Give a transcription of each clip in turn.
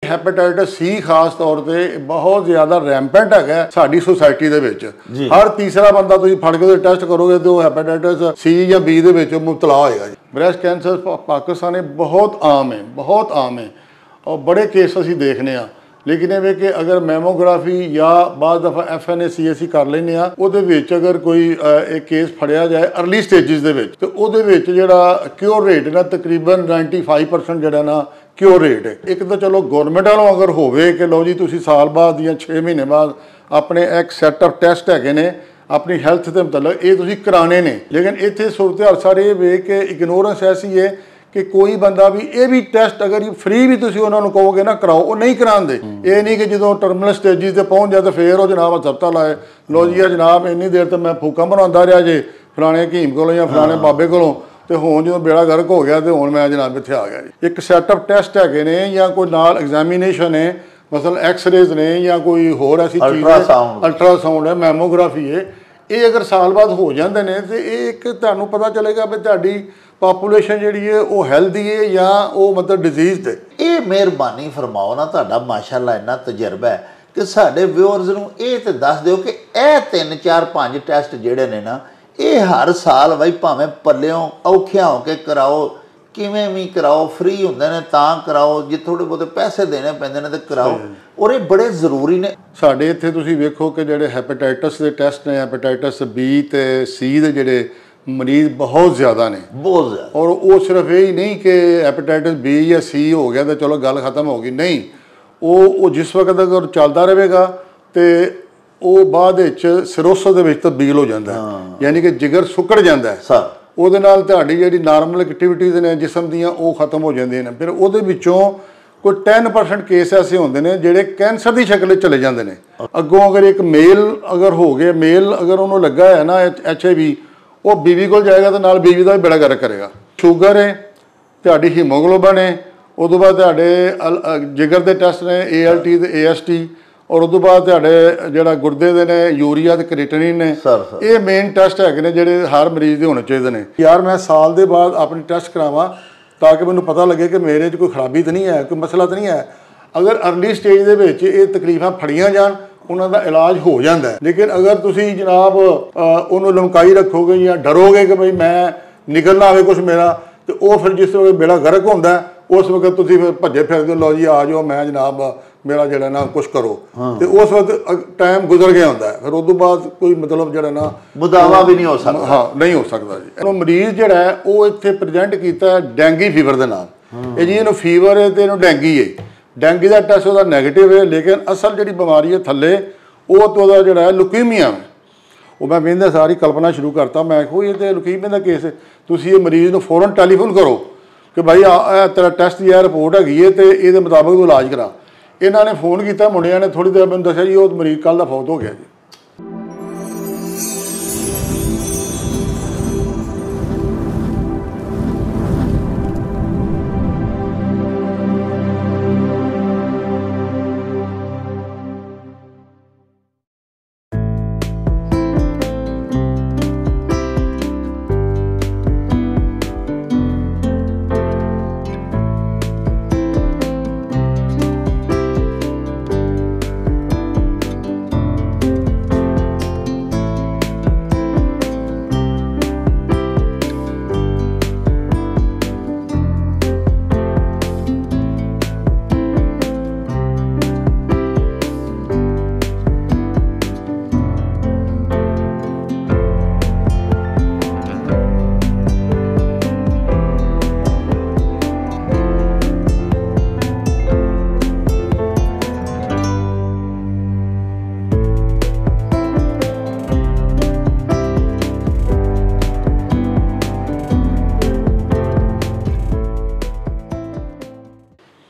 Hepatitis ਸੀ ਖਾਸ ਤੌਰ ਤੇ ਬਹੁਤ ਜ਼ਿਆਦਾ ਰੈਂਪੈਂਟ ਹੈਗਾ ਸਾਡੀ ਸੋਸਾਇਟੀ ਦੇ ਵਿੱਚ। ਹਰ ਤੀਸਰਾ ਬੰਦਾ ਤੁਸੀਂ ਫੜ ਕੇ ਟੈਸਟ ਕਰੋਗੇ ਤੇ ਉਹ ਹੈਪੇਟਾਈਟਸ ਸੀ ਜਾਂ ਬੀ ਦੇ ਵਿੱਚ ਮੁਬਤਲਾ ਹੋਏਗਾ ਜੀ। ਬ੍ਰੈਸਟ ਕੈਂਸਰ ਪਾਕਿਸਤਾਨ ਬਹੁਤ ਆਮ ਹੈ, ਬਹੁਤ ਆਮ ਹੈ और बड़े केस असीं देखने आ। लेकिन ये कि अगर मैमोग्राफी या बाद दफ़ा FNACAC कर लेने आ ਉਹਦੇ ਵਿੱਚ अगर कोई एक केस फड़िया जाए अर्ली स्टेजिस ਦੇ ਵਿੱਚ ਤੇ ਉਹਦੇ ਵਿੱਚ ਜਿਹੜਾ क्योर रेट ना तकरीबन 95% ਜਿਹੜਾ ना क्योर रेट है। एक तो चलो गौरमेंट वालों अगर होवे कि लो जी तुसीं साल बाद या 6 महीने बाद अपने एक सैट ऑफ टेस्ट हैगे ने अपनी हैल्थ के मतलब ये तुसीं कराने ने। लेकिन इत्थे सूरत हाल सारे वे कि इग्नोरेंस ऐसी है कि कोई बंदा भी ये भी टेस्ट अगर फ्री भी तुसीं उन्होंने कहोगे ना कराओ वो नहीं कराते। ये नहीं कि जो टर्मिनल स्टेजिस से पहुँच जाए तो फिर वो जनाब हस्पताल आए लो जी जनाब इन्नी देर तो मैं फूका बनाता रहा जे फलाने हकीम को या फलाने बाबे को तो हुण जो बेड़ा गर्क हो गया तो हुण मैं जनाब इत्थे आ गया जी। एक सैट ऑफ टेस्ट है ने या कोई नाल एग्जामिनेशन है मसलन एक्सरेज ने या कोई होर ऐसी चीज़ है अल्ट्रासाउंड है मैमोग्राफी है ये अगर साल बाद हो जाते हैं तो एक तुहानूं पता चलेगा भी तुहाडी पापूलेशन जी है वो हेल्दी है या वो मतलब डिजीज है। ये मेहरबानी फरमाओ ना तुहाडा माशाअल्लाह इन्ना तजर्बा है कि साडे व्यूअर्स नूं ये तो दस दिओ कि यह 3 4 5 टैसट जिहड़े ने ना ये हर साल बई भावें पल्लियों औखियां हो के कराओ किवें भी कराओ फ्री हुंदे ने तां कराओ जे थोड़े बहुते पैसे देने पैंदे ने ते कराओ और ये बड़े जरूरी ने। साडे इत्थे तुसीं वेखो कि जिहड़े हैपेटाइटिस दे टेस्ट ने हैपेटाइटिस बी ते सी दे जिहड़े मरीज़ बहुत ज़्यादा ने बहुत ज़्यादा। और वो सिर्फ यही नहीं कि हैपेटाइटिस बी या सी हो गया तो चलो गल खत्म हो गई नहीं वो जिस वक्त अगर चलता रहेगा तो वो बाद सिरोसिस दे विच तब्दील हो जाता है यानी कि जिगर सुकड़ जाता है सर ਉਹਦੇ ਨਾਲ ਤੁਹਾਡੀ ਜਿਹੜੀ ਨਾਰਮਲ ਐਕਟੀਵਿਟੀਜ਼ ਨੇ ਜਿਸਮ ਦੀਆਂ ਉਹ ਖਤਮ ਹੋ ਜਾਂਦੀਆਂ ਨੇ। ਫਿਰ ਉਹਦੇ ਵਿੱਚੋਂ ਕੋਈ 10% ਕੇਸ ਐਸੇ ਹੁੰਦੇ ਨੇ ਜਿਹੜੇ ਕੈਂਸਰ ਦੀ ਸ਼ਕਲ ਚਲੇ ਜਾਂਦੇ ਨੇ। ਅੱਗੋਂ ਅਗਰ ਇੱਕ ਮੇਲ ਅਗਰ ਹੋ ਗਿਆ ਮੇਲ ਅਗਰ ਉਹਨੂੰ ਲੱਗਾ ਹੈ ਨਾ HIV ਉਹ ਬੀਵੀ ਕੋਲ ਜਾਏਗਾ ਤਾਂ ਨਾਲ ਬੀਵੀ ਦਾ ਵੀ ਬੇੜਾ ਗਰਕ ਕਰੇਗਾ। ਸ਼ੂਗਰ ਹੈ ਤੁਹਾਡੀ ਹੀਮੋਗਲੋਬਿਨ ਹੈ ਉਦੋਂ ਬਾਅਦ ਤੁਹਾਡੇ ਜਿਗਰ ਦੇ ਟੈਸਟ ਨੇ ALT ਤੇ AST और उस बाद जोड़ा गुरदे दे ने यूरिया ते क्रिएटिनिन ने ये मेन टेस्ट है जोड़े हर मरीज़ के होने चाहिए ने। यार मैं साल के बाद अपने टेस्ट करावा ताकि मैंने पता लगे कि मेरे कोई खराबी तो नहीं है कोई मसला तो नहीं है। अगर अर्ली स्टेज के ये तकलीफां फड़ियां जान उन्होंने इलाज हो जाता है। लेकिन अगर तुसी जनाब उन्होंने लमकाई रखोगे या डरोगे कि भाई मैं निकलना आए कुछ मेरा तो वह फिर जिस वक्त बेड़ा गर्क होंदा उस वक्त तुसी फिर भज्जे फिरदे लो जी आ जाओ मैं जनाब मेरा जोड़ा ना कुछ करो तो उस वक्त टाइम गुजर गया होंदा है। फिर उस बाद कोई मतलब जोड़ा ना मुदावा भी नहीं हो सकता। हाँ नहीं हो सकता जी। मरीज़ जोड़ा है वो इत्थे प्रेजेंट किया डेंगी फीवर के नाल ये जी इन्हूं फीवर है तो इन्हूं डेंगी है डेंगी का टेस्ट उसका नैगेटिव है लेकिन असल जी बीमारी है थले वो तो जोड़ा है लुकीमिया है वो मैं कहते सारी कल्पना शुरू करता मैं आखो ये तो लुकीमिया का केस है तुसीं ये मरीज़ नूं फौरन टैलीफोन करो कि भाई तेरा टेस्ट की रिपोर्ट हैगी है तो ये मुताबिक तू इलाज करा। इन्होंने फोन किया मुंडिया ने थोड़ी देर मैंने दसिया जी वो मरीज कल का फौत हो गया जी।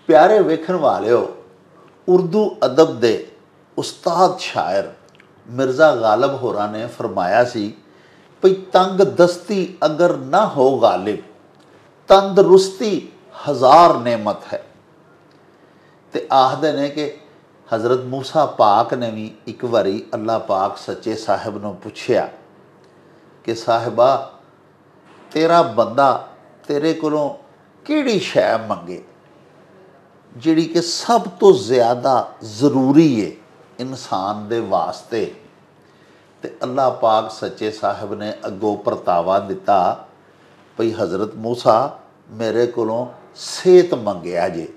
प्यारे वेखण वालिओ उर्दू अदब दे उस्ताद शायर मिर्ज़ा गालिब होरां ने फरमाया सी भई तंग दस्ती अगर ना हो गालिब तंदरुस्ती हज़ार नेमत है। ते आखदे ने कि हज़रत मूसा पाक ने भी एक बारी अल्लाह पाक सच्चे साहिब नूं पुछया कि साहिबा तेरा बंदा तेरे कोलों किहड़ी शै मंगे ਜਿਹੜੀ ਕਿ ਸਭ ਤੋਂ ਜ਼ਿਆਦਾ ਜ਼ਰੂਰੀ ਹੈ ਇਨਸਾਨ ਦੇ ਵਾਸਤੇ। ਤੇ ਅੱਲਾਹ ਪਾਕ ਸੱਚੇ ਸਾਹਿਬ ਨੇ ਅੱਗੋਂ ਪਰਤਾਵਾ ਦਿੱਤਾ ਭਈ ਹਜ਼ਰਤ ਮੂਸਾ ਮੇਰੇ ਕੋਲੋਂ ਸਿਹਤ ਮੰਗਿਆ ਜੇ।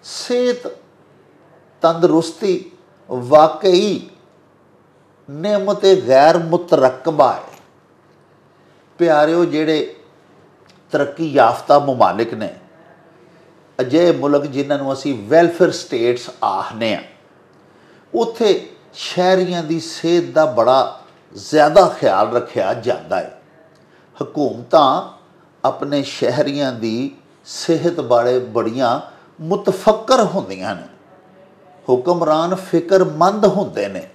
ਸਿਹਤ ਤੰਦਰੁਸਤੀ ਵਾਕਈ ਨਿਅਮਤ ਗੈਰ ਮੁਤਰਕਬਾ ਹੈ। ਪਿਆਰਿਓ, ਜਿਹੜੇ ਤਰੱਕੀ ਯਾਫਤਾ ਮਮਾਲਿਕ ਨੇ, ਅਜਿਹੇ ਮੁਲਕ ਜਿਨ੍ਹਾਂ ਨੂੰ ਅਸੀਂ ਵੈਲਫੇਅਰ ਸਟੇਟਸ ਆਖਦੇ ਹਾਂ, ਉੱਥੇ ਸ਼ਹਿਰੀਆਂ ਦੀ ਸਿਹਤ ਦਾ ਬੜਾ ਜ਼ਿਆਦਾ ਖਿਆਲ ਰੱਖਿਆ ਜਾਂਦਾ ਹੈ। ਹਕੂਮਤਾਂ ਆਪਣੇ ਸ਼ਹਿਰੀਆਂ ਦੀ ਸਿਹਤ ਬਾਰੇ ਬੜੀਆਂ ਮੁਤਫੱਕਰ ਹੁੰਦੀਆਂ ਨੇ। ਹੁਕਮਰਾਨ ਫਿਕਰਮੰਦ ਹੁੰਦੇ ਨੇ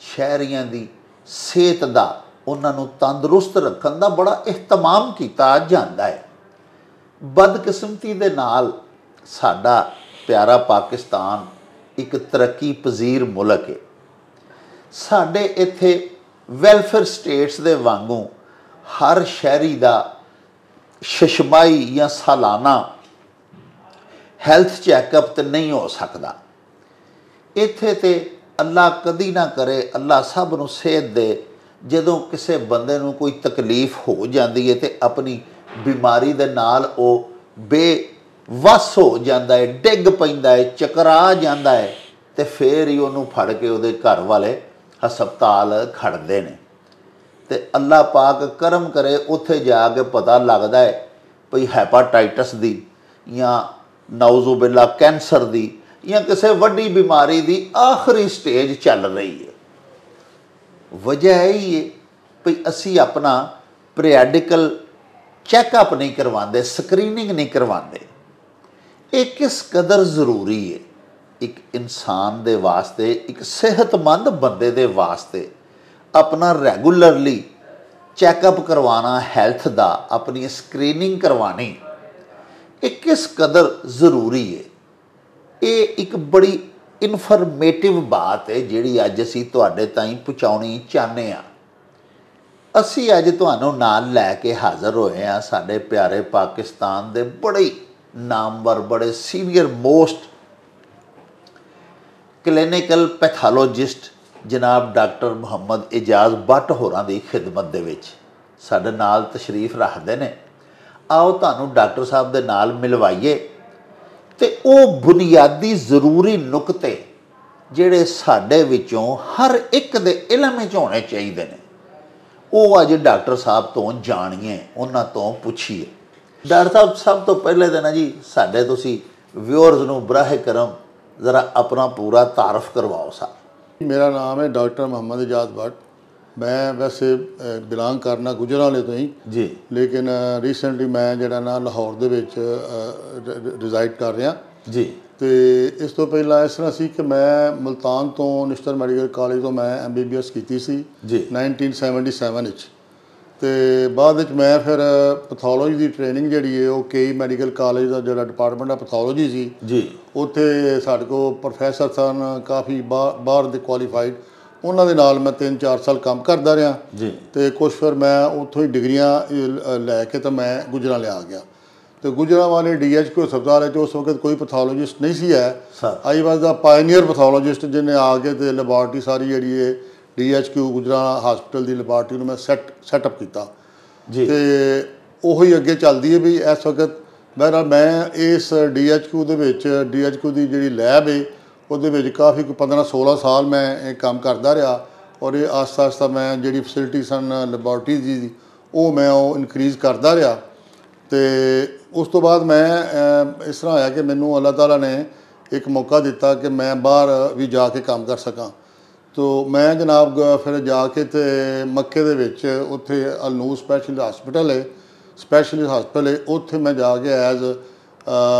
ਸ਼ਹਿਰੀਆਂ ਦੀ ਸਿਹਤ ਦਾ, ਉਹਨਾਂ ਨੂੰ ਤੰਦਰੁਸਤ ਰੱਖਣ ਦਾ ਬੜਾ ihtimam ਕੀਤਾ ਜਾਂਦਾ ਹੈ। ਬਦਕਿਸਮਤੀ ਦੇ ਨਾਲ ਸਾਡਾ ਪਿਆਰਾ ਪਾਕਿਸਤਾਨ ਇੱਕ ਤਰੱਕੀ ਪਜ਼ੀਰ ਮੁਲਕ ਹੈ। ਸਾਡੇ ਇੱਥੇ ਵੈਲਫੇਅਰ ਸਟੇਟਸ ਦੇ ਵਾਂਗੂ ਹਰ ਸ਼ਹਿਰੀ ਦਾ ਸ਼ਸ਼ਮਾਈ ਜਾਂ ਸਾਲਾਨਾ ਹੈਲਥ ਚੈੱਕਅਪ ਤਾਂ ਨਹੀਂ ਹੋ ਸਕਦਾ। ਇੱਥੇ ਤੇ ਅੱਲਾ ਕਦੀ ਨਾ ਕਰੇ, ਅੱਲਾ ਸਭ ਨੂੰ ਸਿਹਤ ਦੇ, ਜਦੋਂ ਕਿਸੇ ਬੰਦੇ ਨੂੰ ਕੋਈ ਤਕਲੀਫ ਹੋ ਜਾਂਦੀ ਹੈ ਤੇ ਆਪਣੀ ਬਿਮਾਰੀ ਦੇ ਨਾਲ ਉਹ ਬੇਵੱਸ ਹੋ ਜਾਂਦਾ ਹੈ, ਡਿੱਗ ਪੈਂਦਾ ਹੈ, ਚਕਰਾ ਜਾਂਦਾ ਹੈ, ਤੇ ਫਿਰ ਹੀ ਉਹਨੂੰ ਫੜ ਕੇ ਉਹਦੇ ਘਰ ਵਾਲੇ ਹਸਪਤਾਲ ਖੜਦੇ ਨੇ। ਤੇ ਅੱਲਾ ਪਾਕ ਕਰਮ ਕਰੇ, ਉੱਥੇ ਜਾ ਕੇ ਪਤਾ ਲੱਗਦਾ ਹੈ ਭਈ ਹੈਪਾਟਾਈਟਸ ਦੀ ਜਾਂ ਨਾਉਜ਼ੁਬਿਲਾ ਕੈਂਸਰ ਦੀ ਜਾਂ ਕਿਸੇ ਵੱਡੀ ਬਿਮਾਰੀ ਦੀ ਆਖਰੀ ਸਟੇਜ ਚੱਲ ਰਹੀ ਹੈ। ਵਜ੍ਹਾ ਇਹੀ ਹੈ ਭਈ ਅਸੀਂ ਆਪਣਾ ਪੀਰੀਆਡਿਕਲ ਚੈੱਕਅਪ ਨਹੀਂ ਕਰਵਾਉਂਦੇ, ਸਕਰੀਨਿੰਗ ਨਹੀਂ ਕਰਵਾਉਂਦੇ। ਇਹ ਕਿਸ ਕਦਰ ਜ਼ਰੂਰੀ ਹੈ ਇੱਕ ਇਨਸਾਨ ਦੇ ਵਾਸਤੇ, ਇੱਕ ਸਿਹਤਮੰਦ ਬੰਦੇ ਦੇ ਵਾਸਤੇ ਆਪਣਾ ਰੈਗੂਲਰਲੀ ਚੈੱਕਅਪ ਕਰਵਾਉਣਾ ਹੈਲਥ ਦਾ, ਆਪਣੀ ਸਕਰੀਨਿੰਗ ਕਰਵਾਉਣੀ, ਇਹ ਕਿਸ ਕਦਰ ਜ਼ਰੂਰੀ ਹੈ। ਇਹ ਇੱਕ ਬੜੀ ਇਨਫੋਰਮੇਟਿਵ ਬਾਤ ਹੈ ਜਿਹੜੀ ਅੱਜ ਅਸੀਂ ਤੁਹਾਡੇ ਤਾਈਂ ਪਹੁੰਚਾਉਣੀ ਚਾਹੁੰਦੇ ਹਾਂ। ਅਸੀਂ ਅੱਜ ਤੁਹਾਨੂੰ ਨਾਲ ਲੈ ਕੇ ਹਾਜ਼ਰ ਹੋਏ ਹਾਂ ਸਾਡੇ ਪਿਆਰੇ ਪਾਕਿਸਤਾਨ ਦੇ ਬੜੇ ਨਾਮਵਰ, ਬੜੇ ਸੀਨੀਅਰ ਮੋਸਟ ਕਲੀਨਿਕਲ ਪੈਥੋਲੋਜਿਸਟ ਜਨਾਬ ਡਾਕਟਰ ਮੁਹੰਮਦ ਇਜਾਜ਼ ਬੱਟ ਹੋਰਾਂ ਦੀ ਖਿਦਮਤ ਦੇ ਵਿੱਚ ਸਾਡੇ ਨਾਲ ਤਸ਼ਰੀਫ ਰੱਖਦੇ ਨੇ। ਆਓ ਤੁਹਾਨੂੰ ਡਾਕਟਰ ਸਾਹਿਬ ਦੇ ਨਾਲ ਮਿਲਵਾਈਏ ਤੇ ਉਹ ਬੁਨਿਆਦੀ ਜ਼ਰੂਰੀ ਨੁਕਤੇ ਜਿਹੜੇ ਸਾਡੇ ਵਿੱਚੋਂ ਹਰ ਇੱਕ ਦੇ ਇਲਮ ਵਿੱਚ ਹੋਣੇ ਚਾਹੀਦੇ ਨੇ, ਉਹ ਅੱਜ ਡਾਕਟਰ ਸਾਹਿਬ ਤੋਂ ਜਾਣੀਏ, ਉਹਨਾਂ ਤੋਂ ਪੁੱਛੀਏ। ਡਾਕਟਰ ਸਾਹਿਬ, ਸਭ ਤੋਂ ਪਹਿਲੇ ਤਾਂ ਨਾ ਜੀ ਸਾਡੇ ਤੁਸੀਂ ਵਿਊਅਰਸ ਨੂੰ ਬਰਾਹ ਕਰਮ ਜ਼ਰਾ ਆਪਣਾ ਪੂਰਾ ਤਾਰਫ ਕਰਵਾਓ ਸਾਹਿਬ। ਮੇਰਾ ਨਾਮ ਹੈ ਡਾਕਟਰ ਮੁਹੰਮਦ ਇਜਾਜ਼ ਬੱਟ। ਮੈਂ ਵੈਸੇ ਬਿਲੋਂਗ ਕਰਨਾ ਗੁਜਰਾਂਵਾਲੇ ਤੋਂ ਹੀ ਜੀ, ਲੇਕਿਨ ਰੀਸੈਂਟਲੀ ਮੈਂ ਜਿਹੜਾ ਨਾ ਲਾਹੌਰ ਦੇ ਵਿੱਚ ਰਿਜ਼ਾਈਡ ਕਰ ਰਿਹਾ ਜੀ। ਤੇ ਇਸ ਤੋਂ ਪਹਿਲਾਂ ਇਸ ਤਰ੍ਹਾਂ ਸੀ ਕਿ ਮੈਂ ਮੁਲਤਾਨ ਤੋਂ ਨਿਸ਼ਤਰ ਮੈਡੀਕਲ ਕਾਲਜ ਤੋਂ ਮੈਂ MBBS ਕੀਤੀ ਸੀ ਜੀ 1977 ਵਿੱਚ। ਤੇ ਬਾਅਦ ਵਿੱਚ ਮੈਂ ਫਿਰ ਪੈਥੋਲੋਜੀ ਦੀ ਟ੍ਰੇਨਿੰਗ ਜਿਹੜੀ ਹੈ ਉਹ KE ਮੈਡੀਕਲ ਕਾਲਜ ਦਾ ਜਿਹੜਾ ਡਿਪਾਰਟਮੈਂਟ ਆਫ ਪੈਥੋਲੋਜੀ ਸੀ ਜੀ, ਉੱਥੇ ਸਾਡੇ ਕੋਲ ਪ੍ਰੋਫੈਸਰ ਸਨ ਕਾਫੀ ਬਾਹਰ ਦੇ ਕੁਆਲੀਫਾਈਡ, ਉਹਨਾਂ ਦੇ ਨਾਲ ਮੈਂ 3-4 ਸਾਲ ਕੰਮ ਕਰਦਾ ਰਿਹਾ ਜੀ। ਤੇ ਕੁਛ ਫਿਰ ਮੈਂ ਉੱਥੋਂ ਹੀ ਡਿਗਰੀਆਂ ਲੈ ਕੇ ਤਾਂ ਮੈਂ ਗੁਜਰਾਂਵਾਲੇ ਆ ਗਿਆ। ਤੇ ਗੁਜਰਾਂਵਾਲੇ DHQ ਹਸਪਤਾਲ ਵਿੱਚ ਉਸ ਵਕਤ ਕੋਈ ਪੈਥੋਲੋਜਿਸਟ ਨਹੀਂ ਸੀ ਹੈ। ਆਈ ਵਾਜ਼ ਦਾ ਪਾਇਨੀਅਰ ਪੈਥੋਲੋਜਿਸਟ ਜਿਹਨੇ ਆ ਕੇ ਤੇ ਲੈਬੋਰਟਰੀ ਸਾਰੀ ਜਿਹੜੀ ਹੈ DHQ ਗੁਜਰਾਂਵਾਲਾ ਹਸਪਤਾਲ ਦੀ ਲੈਬੋਰਟਰੀ ਨੂੰ ਮੈਂ ਸੈਟਅਪ ਕੀਤਾ ਜੀ। ਤੇ ਉਹੀ ਅੱਗੇ ਚੱਲਦੀ ਹੈ ਵੀ ਇਸ ਵਕਤ ਬਹਿਰਹਾਲ ਮੈਂ ਇਸ DHQ ਦੇ ਵਿੱਚ DHQ ਦੀ ਜਿਹੜੀ ਲੈਬ ਹੈ ਉਹਦੇ ਵਿੱਚ ਕਾਫੀ 15-16 ਸਾਲ ਮੈਂ ਇਹ ਕੰਮ ਕਰਦਾ ਰਿਹਾ। ਔਰ ਇਹ ਆਸਤਾ ਆਸਤਾ ਮੈਂ ਜਿਹੜੀ ਫੈਸਿਲਿਟੀ ਸਨ ਲੈਬੋਰਟਰੀ ਦੀ ਉਹ ਮੈਂ ਉਹ ਇਨਕਰੀਜ਼ ਕਰਦਾ ਰਿਹਾ। ਤੇ ਉਸ ਤੋਂ ਬਾਅਦ ਮੈਂ ਇਸ ਤਰ੍ਹਾਂ ਹੋਇਆ ਕਿ ਮੈਨੂੰ ਅੱਲਾਹ ਤਾਲਾ ਨੇ ਇੱਕ ਮੌਕਾ ਦਿੱਤਾ ਕਿ ਮੈਂ ਬਾਹਰ ਵੀ ਜਾ ਕੇ ਕੰਮ ਕਰ ਸਕਾਂ। ਤੋ ਮੈਂ ਜਨਾਬ ਫਿਰ ਜਾ ਕੇ ਤੇ ਮੱਕੇ ਦੇ ਵਿੱਚ ਉੱਥੇ ਅਲ-ਨੂਰ ਸਪੈਸ਼ਲਿਸਟ ਹਸਪਤਾਲ ਹੈ, ਉੱਥੇ ਮੈਂ ਜਾ ਕੇ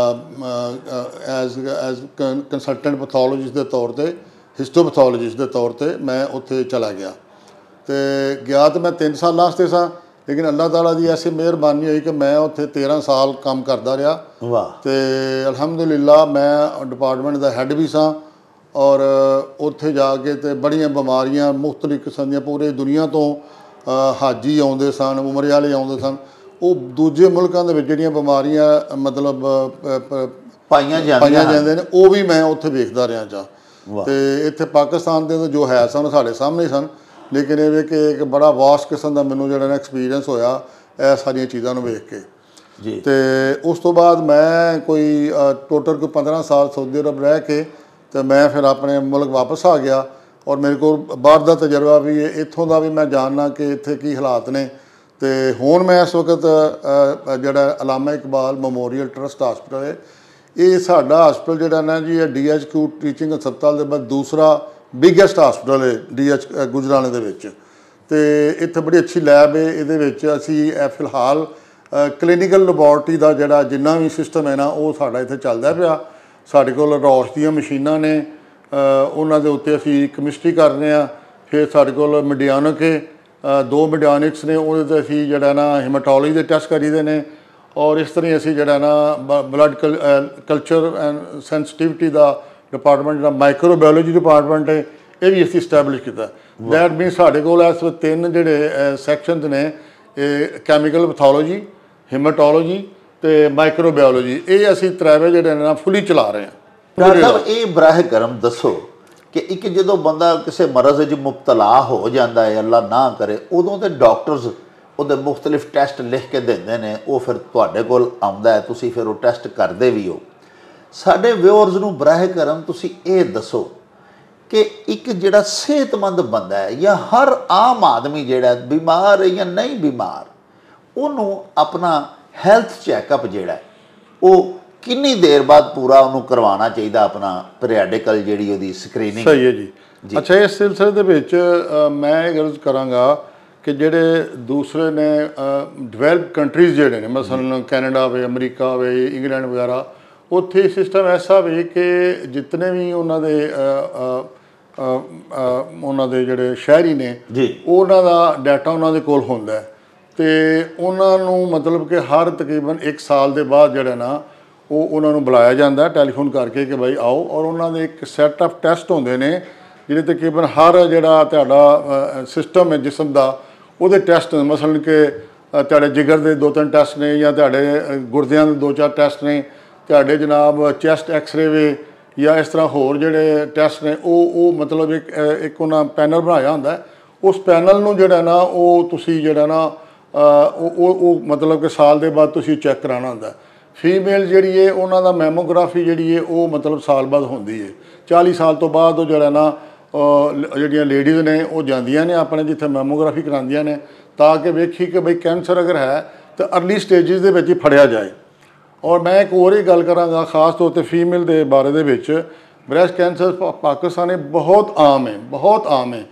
ਐਜ਼ ਕੰਸਲਟੈਂਟ ਪੈਥੋਲੋਜਿਸਟ ਦੇ ਤੌਰ 'ਤੇ, ਹਿਸਟੋਪੈਥੋਲੋਜਿਸਟ ਦੇ ਤੌਰ 'ਤੇ ਮੈਂ ਉੱਥੇ ਚਲਾ ਗਿਆ। ਤੇ ਗਿਆ ਤਾਂ ਮੈਂ 3 ਸਾਲ ਵਾਸਤੇ ਸਾਂ, ਲੇਕਿਨ ਅੱਲਾਹ ਤਾਲਾ ਦੀ ਐਸੀ ਮਿਹਰਬਾਨੀ ਹੋਈ ਕਿ ਮੈਂ ਉੱਥੇ 13 ਸਾਲ ਕੰਮ ਕਰਦਾ ਰਿਹਾ। ਵਾਹ। ਤੇ ਅਲਹਮਦੁਲਿਲਾ ਮੈਂ ਡਿਪਾਰਟਮੈਂਟ ਦਾ ਹੈੱਡ ਵੀ ਸਾਂ। ਔਰ ਉੱਥੇ ਜਾ ਕੇ ਤੇ ਬੜੀਆਂ ਬਿਮਾਰੀਆਂ ਮੁਖਤਲਿਫ ਕਿਸਮ ਦੀਆਂ ਪੂਰੇ ਦੁਨੀਆ ਤੋਂ ਹਾਜੀ ਆਉਂਦੇ ਸਨ, ਉਮਰੇ ਵਾਲੇ ਆਉਂਦੇ ਸਨ। ਉਹ ਦੂਜੇ ਮੁਲਕਾਂ ਦੇ ਵਿੱਚ ਜਿਹੜੀਆਂ ਬਿਮਾਰੀਆਂ ਮਤਲਬ ਪਾਈਆਂ ਜਾਂਦੇ ਨੇ, ਉਹ ਵੀ ਮੈਂ ਉੱਥੇ ਵੇਖਦਾ ਰਿਹਾ ਜਾ। ਤੇ ਇੱਥੇ ਪਾਕਿਸਤਾਨ ਦੇ ਜੋ ਹੈ ਸਨ ਸਾਡੇ ਸਾਹਮਣੇ ਸਨ, ਲੇਕਿਨ ਇਹ ਕਿ ਇੱਕ ਬੜਾ ਵਾਸਟ ਕਿਸਮ ਦਾ ਮੈਨੂੰ ਜਿਹੜਾ ਨਾ ਐਕਸਪੀਰੀਅੰਸ ਹੋਇਆ ਇਹ ਸਾਰੀਆਂ ਚੀਜ਼ਾਂ ਨੂੰ ਵੇਖ ਕੇ ਜੀ। ਤੇ ਉਸ ਤੋਂ ਬਾਅਦ ਮੈਂ ਕੋਈ ਟੋਟਲ ਕੋਈ 15 ਸਾਲ ਸਾਊਦੀ ਅਰਬ ਰਹਿ ਕੇ ਤੇ ਮੈਂ ਫਿਰ ਆਪਣੇ ਮੁਲਕ ਵਾਪਸ ਆ ਗਿਆ। ਔਰ ਮੇਰੇ ਕੋਲ ਬਾਹਰ ਦਾ ਤਜਰਬਾ ਵੀ ਹੈ, ਇੱਥੋਂ ਦਾ ਵੀ ਮੈਂ ਜਾਣਨਾ ਕਿ ਇੱਥੇ ਕੀ ਹਾਲਾਤ ਨੇ। ਤੇ ਹੁਣ ਮੈਂ ਇਸ ਵਕਤ ਜਿਹੜਾ ਅਲਾਮਾ ਇਕਬਾਲ ਮੈਮੋਰੀਅਲ ਟਰਸਟ ਹਸਪਤਾਲ ਹੈ, ਇਹ ਸਾਡਾ ਹਸਪਤਾਲ ਜਿਹੜਾ ਨਾ ਜੀ ਇਹ DHQ ਟੀਚਿੰਗ ਹਸਪਤਾਲ ਦੇ ਬਾਅਦ ਦੂਸਰਾ ਬਿਗੈਸਟ ਹਸਪਤਾਲ ਹੈ ਗੁਜਰਾਂਵਾਲੇ ਦੇ ਵਿੱਚ। ਤੇ ਇੱਥੇ ਬੜੀ ਅੱਛੀ ਲੈਬ ਹੈ, ਇਹਦੇ ਵਿੱਚ ਅਸੀਂ ਫਿਲਹਾਲ ਕਲੀਨਿਕਲ ਲੈਬੋਰਟਰੀ ਦਾ ਜਿਹੜਾ ਜਿੰਨਾ ਵੀ ਸਿਸਟਮ ਹੈ ਨਾ ਉਹ ਸਾਡਾ ਇੱਥੇ ਚੱਲਦਾ ਪਿਆ। ਸਾਡੇ ਕੋਲ ਰੌਸ਼ ਦੀਆਂ ਮਸ਼ੀਨਾਂ ਨੇ, ਉਹਨਾਂ ਦੇ ਉੱਤੇ ਅਸੀਂ ਕੈਮਿਸਟਰੀ ਕਰ ਰਹੇ ਹਾਂ। ਫਿਰ ਸਾਡੇ ਕੋਲ ਮਿਡਿਆਨਿਕ ਹੈ, 2 ਮਿਡਿਆਨਿਕਸ ਨੇ, ਉਹਦੇ 'ਤੇ ਅਸੀਂ ਜਿਹੜਾ ਨਾ ਹਿਮਾਟੋਲੋਜੀ ਦੇ ਟੈਸਟ ਕਰੀਦੇ ਨੇ। ਔਰ ਇਸ ਤਰ੍ਹਾਂ ਅਸੀਂ ਜਿਹੜਾ ਨਾ blood culture and sensitivity the department ਜਿਹੜਾ ਮਾਈਕਰੋਬਾਇਓਲੋਜੀ ਡਿਪਾਰਟਮੈਂਟ ਹੈ ਇਹ ਵੀ ਅਸੀਂ ਇਸਟੈਬਲਿਸ਼ ਕੀਤਾ। ਦੈਟ ਮੀਨ ਸਾਡੇ ਕੋਲ ਇਸ ਵੇਲੇ 3 ਜਿਹੜੇ ਸੈਕਸ਼ਨਸ ਨੇ, ਇਹ ਕੈਮੀਕਲ ਪੈਥੋਲੋਜੀ, ਹਿਮਾਟੋਲੋਜੀ ਤੇ ਮਾਈਕਰੋਬਾਇਓਲੋਜੀ, ਇਹ ਅਸੀਂ 3 ਜਿਹੜੇ ਨੇ ਨਾ ਫੁੱਲੀ ਚਲਾ ਰਹੇ ਹਾਂ। ਡਾਕਟਰ ਸਾਹਿਬ ਇਹ ਬਰਾਹ ਕਰਮ ਦੱਸੋ ਕਿ ਇੱਕ ਜਦੋਂ ਬੰਦਾ ਕਿਸੇ ਮਰਜ਼ ਵਿੱਚ ਮੁਬਤਲਾ ਹੋ ਜਾਂਦਾ ਹੈ, ਅੱਲਾ ਨਾ ਕਰੇ, ਉਦੋਂ ਤੇ ਡਾਕਟਰਸ ਉਹਦੇ ਮੁਖਤਲਿਫ ਟੈਸਟ ਲਿਖ ਕੇ ਦਿੰਦੇ ਨੇ, ਉਹ ਫਿਰ ਤੁਹਾਡੇ ਕੋਲ ਆਉਂਦਾ ਹੈ, ਤੁਸੀਂ ਫਿਰ ਉਹ ਟੈਸਟ ਕਰਦੇ ਵੀ ਹੋ। ਸਾਡੇ ਵਿਊਅਰਸ ਨੂੰ ਬਰਾਹ ਕਰਮ ਤੁਸੀਂ ਇਹ ਦੱਸੋ ਕਿ ਇੱਕ ਜਿਹੜਾ ਸਿਹਤਮੰਦ ਬੰਦਾ ਹੈ ਜਾਂ ਹਰ ਆਮ ਆਦਮੀ ਜਿਹੜਾ ਬਿਮਾਰ ਹੈ ਜਾਂ ਨਹੀਂ ਬਿਮਾਰ, ਉਹਨੂੰ ਆਪਣਾ ਹੈਲਥ ਚੈੱਕਅਪ ਜਿਹੜਾ ਉਹ ਕਿੰਨੀ ਦੇਰ ਬਾਅਦ ਪੂਰਾ ਉਹਨੂੰ ਕਰਵਾਉਣਾ ਚਾਹੀਦਾ, ਆਪਣਾ ਪੀਰੀਆਡਿਕਲ ਜਿਹੜੀ ਉਹਦੀ ਸਕਰੀਨਿੰਗ? ਸਹੀ ਹੈ ਜੀ। ਅੱਛਾ, ਇਸ ਸਿਲਸਿਲੇ ਦੇ ਵਿੱਚ ਮੈਂ ਇਹ ਗੱਲ ਕਰਾਂਗਾ ਕਿ ਜਿਹੜੇ ਦੂਸਰੇ ਨੇ ਡਿਵੈਲਪ ਕੰਟਰੀਜ਼ ਜਿਹੜੇ ਨੇ, ਮਸਲਨ ਕੈਨੇਡਾ ਹੋਵੇ, ਅਮਰੀਕਾ ਹੋਵੇ, ਇੰਗਲੈਂਡ ਵਗੈਰਾ, ਉੱਥੇ ਸਿਸਟਮ ਐਸਾ ਵੀ ਕਿ ਜਿਤਨੇ ਵੀ ਉਹਨਾਂ ਦੇ ਜਿਹੜੇ ਸ਼ਹਿਰੀ ਨੇ ਉਹਨਾਂ ਦਾ ਡਾਟਾ ਉਹਨਾਂ ਦੇ ਕੋਲ ਹੁੰਦਾ ਅਤੇ ਉਹਨਾਂ ਨੂੰ ਮਤਲਬ ਕਿ ਹਰ ਤਕਰੀਬਨ 1 ਸਾਲ ਦੇ ਬਾਅਦ ਜਿਹੜਾ ਨਾ ਉਹ ਉਹਨਾਂ ਨੂੰ ਬੁਲਾਇਆ ਜਾਂਦਾ ਟੈਲੀਫੋਨ ਕਰਕੇ ਕਿ ਬਾਈ ਆਓ। ਔਰ ਉਹਨਾਂ ਦੇ ਇੱਕ ਸੈੱਟ ਆਫ ਟੈਸਟ ਹੁੰਦੇ ਨੇ ਜਿਹੜੇ ਤਕਰੀਬਨ ਹਰ ਜਿਹੜਾ ਤੁਹਾਡਾ ਸਿਸਟਮ ਹੈ ਜਿਸਮ ਦਾ ਉਹਦੇ ਟੈਸਟ, ਮਸਲਨ ਕਿ ਤੁਹਾਡੇ ਜਿਗਰ ਦੇ 2-3 ਟੈਸਟ ਨੇ, ਜਾਂ ਤੁਹਾਡੇ ਗੁਰਦਿਆਂ ਦੇ 2-4 ਟੈਸਟ ਨੇ, ਤੁਹਾਡੇ ਜਨਾਬ ਚੈਸਟ ਐਕਸਰੇ ਵੇ, ਜਾਂ ਇਸ ਤਰ੍ਹਾਂ ਹੋਰ ਜਿਹੜੇ ਟੈਸਟ ਨੇ ਉਹ ਮਤਲਬ ਇੱਕ ਉਹਨਾਂ ਪੈਨਲ ਬਣਾਇਆ ਹੁੰਦਾ। ਉਸ ਪੈਨਲ ਨੂੰ ਜਿਹੜਾ ਨਾ ਉਹ ਤੁਸੀਂ ਜਿਹੜਾ ਨਾ ਉਹ ਮਤਲਬ ਕਿ ਸਾਲ ਦੇ ਬਾਅਦ ਤੁਸੀਂ ਚੈੱਕ ਕਰਾਉਣਾ ਹੁੰਦਾ। ਫੀਮੇਲ ਜਿਹੜੀ ਹੈ ਉਹਨਾਂ ਦਾ ਮੈਮੋਗ੍ਰਾਫੀ ਜਿਹੜੀ ਹੈ ਉਹ ਮਤਲਬ ਸਾਲ ਬਾਅਦ ਹੁੰਦੀ ਹੈ। 40 ਸਾਲ ਤੋਂ ਬਾਅਦ ਉਹ ਜਿਹੜਾ ਨਾ ਜਿਹੜੀਆਂ ਲੇਡੀਜ਼ ਨੇ ਉਹ ਜਾਂਦੀਆਂ ਨੇ ਆਪਣੇ ਜਿੱਥੇ ਮੈਮੋਗ੍ਰਾਫੀ ਕਰਾਉਂਦੀਆਂ ਨੇ, ਤਾਂ ਕਿ ਵੇਖੀ ਕਿ ਬਈ ਕੈਂਸਰ ਅਗਰ ਹੈ ਤਾਂ ਅਰਲੀ ਸਟੇਜਿਸ ਦੇ ਵਿੱਚ ਹੀ ਫੜਿਆ ਜਾਏ। ਔਰ ਮੈਂ ਇੱਕ ਹੋਰ ਹੀ ਗੱਲ ਕਰਾਂਗਾ ਖਾਸ ਤੌਰ 'ਤੇ ਫੀਮੇਲ ਦੇ ਬਾਰੇ ਦੇ ਵਿੱਚ, ਬ੍ਰੈਸਟ ਕੈਂਸਰ ਪਾਕਿਸਤਾਨ ਹੈ ਬਹੁਤ ਆਮ ਹੈ, ਬਹੁਤ ਆਮ ਹੈ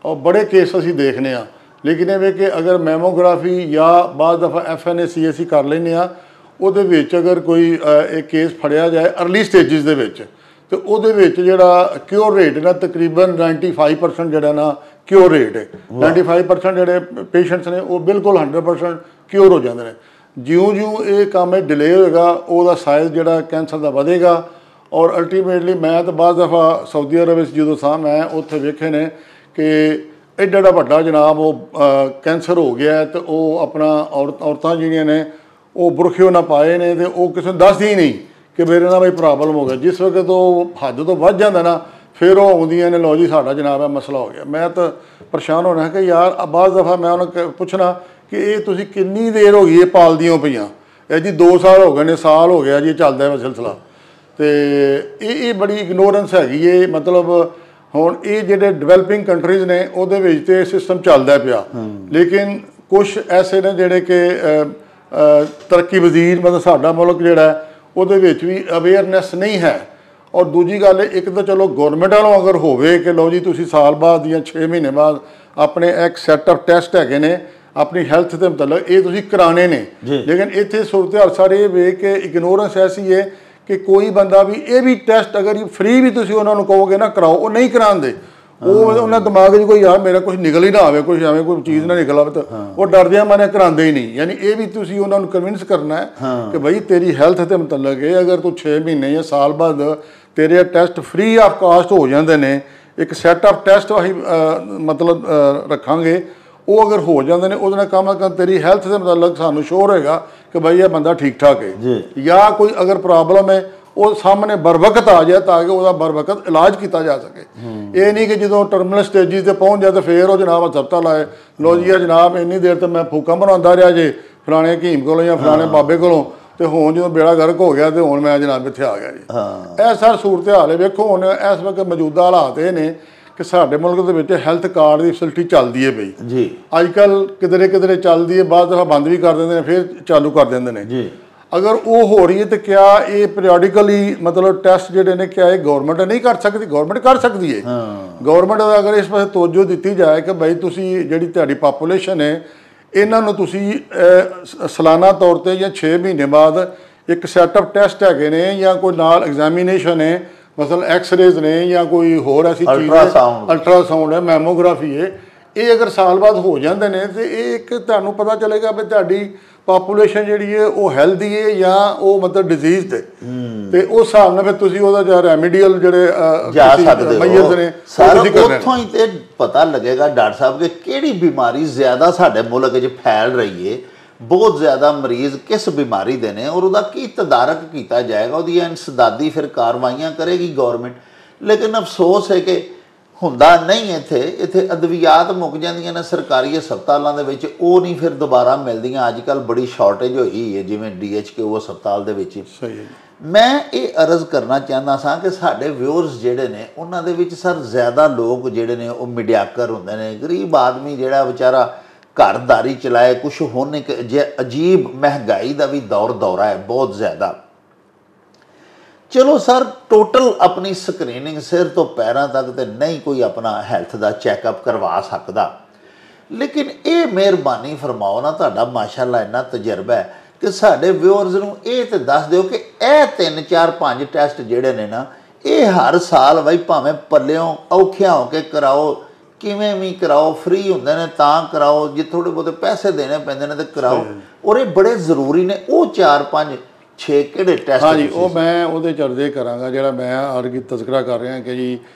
ਔਰ ਬੜੇ ਕੇਸ ਅਸੀਂ ਦੇਖਦੇ ਹਾਂ। ਲੇਕਿਨ ਇਹ ਵੇ ਕਿ ਅਗਰ ਮੈਮੋਗ੍ਰਾਫੀ ਜਾਂ ਬਾਅਦ ਦਫਾ FNA ਅਸੀਂ ਕਰ ਲੈਂਦੇ ਹਾਂ, ਉਹਦੇ ਵਿੱਚ ਅਗਰ ਕੋਈ ਇਹ ਕੇਸ ਫੜਿਆ ਜਾਏ ਅਰਲੀ ਸਟੇਜਿਸ ਦੇ ਵਿੱਚ, ਤੇ ਉਹਦੇ ਵਿੱਚ ਜਿਹੜਾ ਕਿਉਰ ਰੇਟ ਨਾ ਤਕਰੀਬਨ 95% ਜਿਹੜਾ ਨਾ ਕਿਉਰ ਰੇਟ ਹੈ। 95% ਜਿਹੜੇ ਪੇਸ਼ੈਂਟਸ ਨੇ ਉਹ ਬਿਲਕੁਲ 100% ਕਿਉਰ ਹੋ ਜਾਂਦੇ ਨੇ। ਜਿਉਂ ਇਹ ਕੰਮ ਡਿਲੇ ਹੋਏਗਾ ਉਹਦਾ ਸਾਈਜ਼ ਜਿਹੜਾ ਕੈਂਸਰ ਦਾ ਵਧੇਗਾ। ਔਰ ਅਲਟੀਮੇਟਲੀ ਮੈਂ ਤਾਂ ਬਾਅਦ ਦਫਾ ਸਾਊਦੀ ਅਰਬ ਵਿੱਚ ਜਦੋਂ ਸਾਂ, ਮੈਂ ਉੱਥੇ ਵੇਖੇ ਨੇ ਕਿ ਐਡਾ ਵੱਡਾ ਜਨਾਬ ਉਹ ਕੈਂਸਰ ਹੋ ਗਿਆ ਤੇ ਉਹ ਆਪਣਾ ਔਰਤਾਂ ਜਿਹੜੀਆਂ ਨੇ ਉਹ ਬੁਰਖਿਓ ਨਾ ਪਾਏ ਨੇ ਤੇ ਉਹ ਕਿਸੇ ਨੂੰ ਦੱਸਦੀ ਹੀ ਨਹੀਂ ਕਿ ਮੇਰੇ ਨਾਲ ਬਈ ਪ੍ਰੋਬਲਮ ਹੋ ਗਿਆ। ਜਿਸ ਵਕਤ ਉਹ ਹੱਦ ਤੋਂ ਵੱਧ ਜਾਂਦਾ ਨਾ ਫਿਰ ਉਹ ਆਉਂਦੀਆਂ ਨੇ, ਲਓ ਜੀ ਸਾਡਾ ਜਨਾਬ ਹੈ ਮਸਲਾ ਹੋ ਗਿਆ। ਮੈਂ ਤਾਂ ਪਰੇਸ਼ਾਨ ਹੋਣਾ ਕਿ ਯਾਰ ਬਾਅਦ ਦਫਾ ਮੈਂ ਉਹਨੂੰ ਪੁੱਛਣਾ ਕਿ ਇਹ ਤੁਸੀਂ ਕਿੰਨੀ ਦੇਰ ਹੋ ਗਈ ਇਹ ਪਾਲਦੀਆਂ ਪਈਆਂ? ਇਹ ਜੀ 2 ਸਾਲ ਹੋ ਗਏ ਨੇ, ਸਾਲ ਹੋ ਗਿਆ ਜੀ ਚੱਲਦਾ ਹੈ ਸਿਲਸਿਲਾ। ਅਤੇ ਇਹ ਬੜੀ ਇਗਨੋਰੈਂਸ ਹੈਗੀ ਹੈ। ਮਤਲਬ ਹੁਣ ਇਹ ਜਿਹੜੇ ਡਿਵੈਲਪਿੰਗ ਕੰਟਰੀਜ਼ ਨੇ ਉਹਦੇ ਵਿੱਚ ਤਾਂ ਇਹ ਸਿਸਟਮ ਚੱਲਦਾ ਪਿਆ, ਲੇਕਿਨ ਕੁਛ ਐਸੇ ਨੇ ਜਿਹੜੇ ਕਿ ਤਰੱਕੀ ਵਜ਼ੀਰ ਮਤਲਬ ਸਾਡਾ ਮੁਲਕ ਜਿਹੜਾ ਉਹਦੇ ਵਿੱਚ ਵੀ ਅਵੇਅਰਨੈਸ ਨਹੀਂ ਹੈ। ਔਰ ਦੂਜੀ ਗੱਲ ਇੱਕ ਤਾਂ ਚਲੋ ਗੌਰਮੈਂਟ ਵੱਲੋਂ ਅਗਰ ਹੋਵੇ ਕਿ ਲਓ ਜੀ ਤੁਸੀਂ ਸਾਲ ਬਾਅਦ ਜਾਂ 6 ਮਹੀਨੇ ਬਾਅਦ ਆਪਣੇ ਇੱਕ ਸੈੱਟ ਆਫ ਟੈਸਟ ਹੈਗੇ ਨੇ ਆਪਣੀ ਹੈਲਥ ਦੇ ਮੁਤਲਕ ਇਹ ਤੁਸੀਂ ਕਰਾਣੇ ਨੇ, ਲੇਕਿਨ ਇੱਥੇ ਸੂਰਤ ਹਾਲ ਸਾਰੇ ਇਹ ਵੇਖ ਕੇ ਇਗਨੋਰੈਂਸ ਐਸੀ ਹੈ ਕਿ ਕੋਈ ਬੰਦਾ ਵੀ ਇਹ ਵੀ ਟੈਸਟ ਅਗਰ ਫ੍ਰੀ ਵੀ ਤੁਸੀਂ ਉਹਨਾਂ ਨੂੰ ਕਹੋਗੇ ਨਾ ਕਰਾਓ, ਉਹ ਨਹੀਂ ਕਰਾਉਂਦੇ। ਉਹ ਉਹਨਾਂ ਦਿਮਾਗ 'ਚ ਕੋਈ ਯਾਰ ਮੇਰਾ ਕੁਛ ਨਿਕਲ ਹੀ ਨਾ ਆਵੇ, ਕੁਛ ਐਵੇਂ ਕੋਈ ਚੀਜ਼ ਨਾ ਨਿਕਲ ਆਵੇ, ਤਾਂ ਉਹ ਡਰਦਿਆਂ ਮਾਰੇ ਕਰਾਉਂਦੇ ਹੀ ਨਹੀਂ। ਯਾਨੀ ਇਹ ਵੀ ਤੁਸੀਂ ਉਹਨਾਂ ਨੂੰ ਕਨਵਿੰਸ ਕਰਨਾ ਹੈ ਕਿ ਬਈ ਤੇਰੀ ਹੈਲਥ ਦੇ ਮੁਤਲਕ ਹੈ, ਅਗਰ ਤੂੰ 6 ਮਹੀਨੇ ਜਾਂ ਸਾਲ ਬਾਅਦ ਤੇਰੇ ਟੈਸਟ ਫ੍ਰੀ ਆਫ ਕਾਸਟ ਹੋ ਜਾਂਦੇ ਨੇ, ਇੱਕ ਸੈੱਟ ਆਫ ਟੈਸਟ ਅਸੀਂ ਮਤਲਬ ਰੱਖਾਂਗੇ, ਉਹ ਅਗਰ ਹੋ ਜਾਂਦੇ ਨੇ ਉਹਦੇ ਨਾਲ ਕੰਮ ਤੇਰੀ ਹੈਲਥ ਦੇ ਮੁਤਲਕ ਸਾਨੂੰ ਸ਼ੋਰ ਹੋਏਗਾ ਕਿ ਬਈ ਇਹ ਬੰਦਾ ਠੀਕ ਠਾਕ ਹੈ। ਜਾਂ ਕੋਈ ਅਗਰ ਪ੍ਰੋਬਲਮ ਹੈ ਉਹ ਸਾਹਮਣੇ ਬਰਵਕਤ ਆ ਜਾਏ ਤਾਂ ਕਿ ਉਹਦਾ ਬਰਵਕਤ ਇਲਾਜ ਕੀਤਾ ਜਾ ਸਕੇ। ਇਹ ਨਹੀਂ ਕਿ ਜਦੋਂ ਟਰਮੀਨਲ ਸਟੇਜ ਤੇ ਪਹੁੰਚ ਜਾਏ ਤਾਂ ਫਿਰ ਉਹ ਜਨਾਬ ਹਸਪਤਾਲ ਆਏ, ਲੋ ਜੀ ਆ ਜਨਾਬ ਇੰਨੀ ਦੇਰ ਤਾਂ ਮੈਂ ਫੂਕਾਂ ਬਣਾਉਂਦਾ ਰਿਹਾ ਜੇ ਫਲਾਣੇ ਹਕੀਮ ਕੋਲੋਂ ਜਾਂ ਫਲਾਣੇ ਬਾਬੇ ਕੋਲੋਂ, ਤੇ ਹੁਣ ਜਦੋਂ ਬੇੜਾ ਗਰਕ ਹੋ ਗਿਆ ਤੇ ਹੁਣ ਮੈਂ ਜਨਾਬ ਇੱਥੇ ਆ ਗਿਆ ਜੀ। ਇਹ ਸਰ ਸੂਰਤ ਹਾਲ ਹੈ। ਵੇਖੋ ਹੁਣ ਇਸ ਵਕਤ ਮੌਜੂਦਾ ਹਾਲਾਤ ਇਹ ਨੇ ਕਿ ਸਾਡੇ ਮੁਲਕ ਦੇ ਵਿੱਚ ਹੈਲਥ ਕਾਰਡ ਦੀ ਫੈਸਿਲਿਟੀ ਚੱਲਦੀ ਹੈ ਪਈ ਜੀ। ਅੱਜ ਕੱਲ੍ਹ ਕਿਧਰੇ ਚੱਲਦੀ ਹੈ, ਬਾਅਦ ਦਫਾ ਬੰਦ ਵੀ ਕਰ ਦਿੰਦੇ ਨੇ, ਫਿਰ ਚਾਲੂ ਕਰ ਦਿੰਦੇ ਨੇ ਜੀ। ਅਗਰ ਉਹ ਹੋ ਰਹੀ ਹੈ ਤਾਂ ਕਿਆ ਇਹ ਪੀਰੀਓਡਿਕਲੀ ਮਤਲਬ ਟੈਸਟ ਜਿਹੜੇ ਨੇ ਕਿਆ ਇਹ ਗੌਰਮੈਂਟ ਨਹੀਂ ਕਰ ਸਕਦੀ? ਗੌਰਮੈਂਟ ਕਰ ਸਕਦੀ ਹੈ। ਗੌਰਮੈਂਟ ਦਾ ਅਗਰ ਇਸ ਪਾਸੇ ਤਵੱਜੋ ਦਿੱਤੀ ਜਾਏ ਕਿ ਭਾਈ ਤੁਸੀਂ ਜਿਹੜੀ ਤੁਹਾਡੀ ਪਾਪੂਲੇਸ਼ਨ ਹੈ ਇਹਨਾਂ ਨੂੰ ਤੁਸੀਂ ਸਾਲਾਨਾ ਤੌਰ ਤੇ ਜਾਂ 6 ਮਹੀਨੇ ਬਾਅਦ ਇੱਕ ਸੈਟ ਆਫ ਟੈਸਟ ਹੈਗੇ ਨੇ ਜਾਂ ਕੋਈ ਨਾਲ ਐਗਜ਼ਾਮੀਨੇਸ਼ਨ ਹੈ, ਮਸਲ ਐਕਸ-ਰੇਜ਼ ਨੇ ਜਾਂ ਕੋਈ ਹੋਰ ਐਸੀ ਚੀਜ਼ ਹੈ, ਅਲਟਰਾਸਾਊਂਡ ਹੈ, ਮੈਮੋਗ੍ਰਾਫੀ ਹੈ, ਇਹ ਅਗਰ ਸਾਲ ਬਾਅਦ ਹੋ ਜਾਂਦੇ ਨੇ ਤੇ ਇਹ ਇੱਕ ਤੁਹਾਨੂੰ ਪਤਾ ਚੱਲੇਗਾ ਵੀ ਤੁਹਾਡੀ ਪਾਪੂਲੇਸ਼ਨ ਜਿਹੜੀ ਹੈ ਉਹ ਹੈਲਦੀ ਹੈ ਜਾਂ ਉਹ ਮਤਲਬ ਡਿਜ਼ੀਜ਼ ਤੇ ਤੇ ਉਸ ਹਿਸਾਬ ਨਾਲ ਫਿਰ ਤੁਸੀਂ ਉਹਦਾ ਜਾਂ ਰੈਮੀਡੀਅਲ ਜਿਹੜੇ ਜਾ ਸਕਦੇ ਮਈਜ਼ ਨੇ ਸਾਰਾ ਉੱਥੋਂ ਹੀ ਤੇ ਪਤਾ ਲੱਗੇਗਾ ਡਾਕਟਰ ਸਾਹਿਬ ਕਿ ਕਿਹੜੀ ਬਿਮਾਰੀ ਜ਼ਿਆਦਾ ਸਾਡੇ ਮੁਲਕ 'ਚ ਫੈਲ ਰਹੀ ਹੈ, ਬਹੁਤ ਜ਼ਿਆਦਾ ਮਰੀਜ਼ ਕਿਸ ਬਿਮਾਰੀ ਦੇ ਨੇ ਔਰ ਉਹਦਾ ਕੀ ਤਦਾਰਕ ਕੀਤਾ ਜਾਏਗਾ, ਉਹਦੀਆਂ ਇੰਸਦਾਦੀ ਫਿਰ ਕਾਰਵਾਈਆਂ ਕਰੇਗੀ ਗੌਰਮੈਂਟ। ਲੇਕਿਨ ਅਫਸੋਸ ਹੈ ਕਿ ਹੁੰਦਾ ਨਹੀਂ ਇੱਥੇ ਅਦਵਿਆਤ ਮੁੱਕ ਜਾਂਦੀਆਂ ਨੇ ਸਰਕਾਰੀ ਹਸਪਤਾਲਾਂ ਦੇ ਵਿੱਚ, ਉਹ ਨਹੀਂ ਫਿਰ ਦੁਬਾਰਾ ਮਿਲਦੀਆਂ। ਅੱਜ ਕੱਲ੍ਹ ਬੜੀ ਸ਼ਾਰਟੇਜ ਹੋਈ ਹੈ ਜਿਵੇਂ DHQ ਹਸਪਤਾਲ ਦੇ ਵਿੱਚ। ਸਹੀ ਹੈ। ਮੈਂ ਇਹ ਅਰਜ਼ ਕਰਨਾ ਚਾਹੁੰਦਾ ਸਾਂ ਕਿ ਸਾਡੇ ਵਿਊਅਰਸ ਜਿਹੜੇ ਨੇ ਉਹਨਾਂ ਦੇ ਵਿੱਚ ਸਰ ਜ਼ਿਆਦਾ ਲੋਕ ਜਿਹੜੇ ਨੇ ਉਹ ਮਿਡਿਆਕਰ ਹੁੰਦੇ ਨੇ, ਗਰੀਬ ਆਦਮੀ ਜਿਹੜਾ ਵਿਚਾਰਾ ਘਰਦਾਰੀ ਚਲਾਏ, ਕੁਛ ਹੁਣ ਇੱਕ ਅਜੀਬ ਮਹਿੰਗਾਈ ਦਾ ਵੀ ਦੌਰਾ ਹੈ ਬਹੁਤ ਜ਼ਿਆਦਾ। ਚਲੋ ਸਰ ਟੋਟਲ ਆਪਣੀ ਸਕਰੀਨਿੰਗ ਸਿਰ ਤੋਂ ਪੈਰਾਂ ਤੱਕ ਤੇ ਨਹੀਂ ਕੋਈ ਆਪਣਾ ਹੈਲਥ ਦਾ ਚੈੱਕਅਪ ਕਰਵਾ ਸਕਦਾ, ਲੇਕਿਨ ਇਹ ਮਿਹਰਬਾਨੀ ਫਰਮਾਓ ਨਾ, ਤੁਹਾਡਾ ਮਾਸ਼ਾਅੱਲਾ ਇੰਨਾ ਤਜਰਬਾ ਹੈ ਕਿ ਸਾਡੇ ਵਿਊਅਰਸ ਨੂੰ ਇਹ ਤੇ ਦੱਸ ਦਿਓ ਕਿ ਇਹ 3 4 5 ਟੈਸਟ ਜਿਹੜੇ ਨੇ ਨਾ ਇਹ ਹਰ ਸਾਲ ਬਈ ਭਾਵੇਂ ਪੱਲਿਓਂ ਔਖਿਆਂ ਹੋ ਕੇ ਕਰਾਓ, ਕਿਵੇਂ ਵੀ ਕਰਾਓ, ਫ੍ਰੀ ਹੁੰਦੇ ਨੇ ਤਾਂ ਕਰਾਓ, ਜੇ ਥੋੜ੍ਹੇ ਬਹੁਤੇ ਪੈਸੇ ਦੇਣੇ ਪੈਂਦੇ ਨੇ ਤਾਂ ਕਰਾਓ, ਔਰ ਇਹ ਬੜੇ ਜ਼ਰੂਰੀ ਨੇ। ਉਹ 4 5 6 ਕਿਹੜੇ ਟੈਸਟ? ਹਾਂਜੀ, ਉਹ ਮੈਂ ਉਹਦੇ ਚਰਚੇ ਕਰਾਂਗਾ ਜਿਹੜਾ ਮੈਂ ਆਰਗੀ ਤਜ਼ਕਰਾ ਕਰ ਰਿਹਾ ਕਿ ਜੀ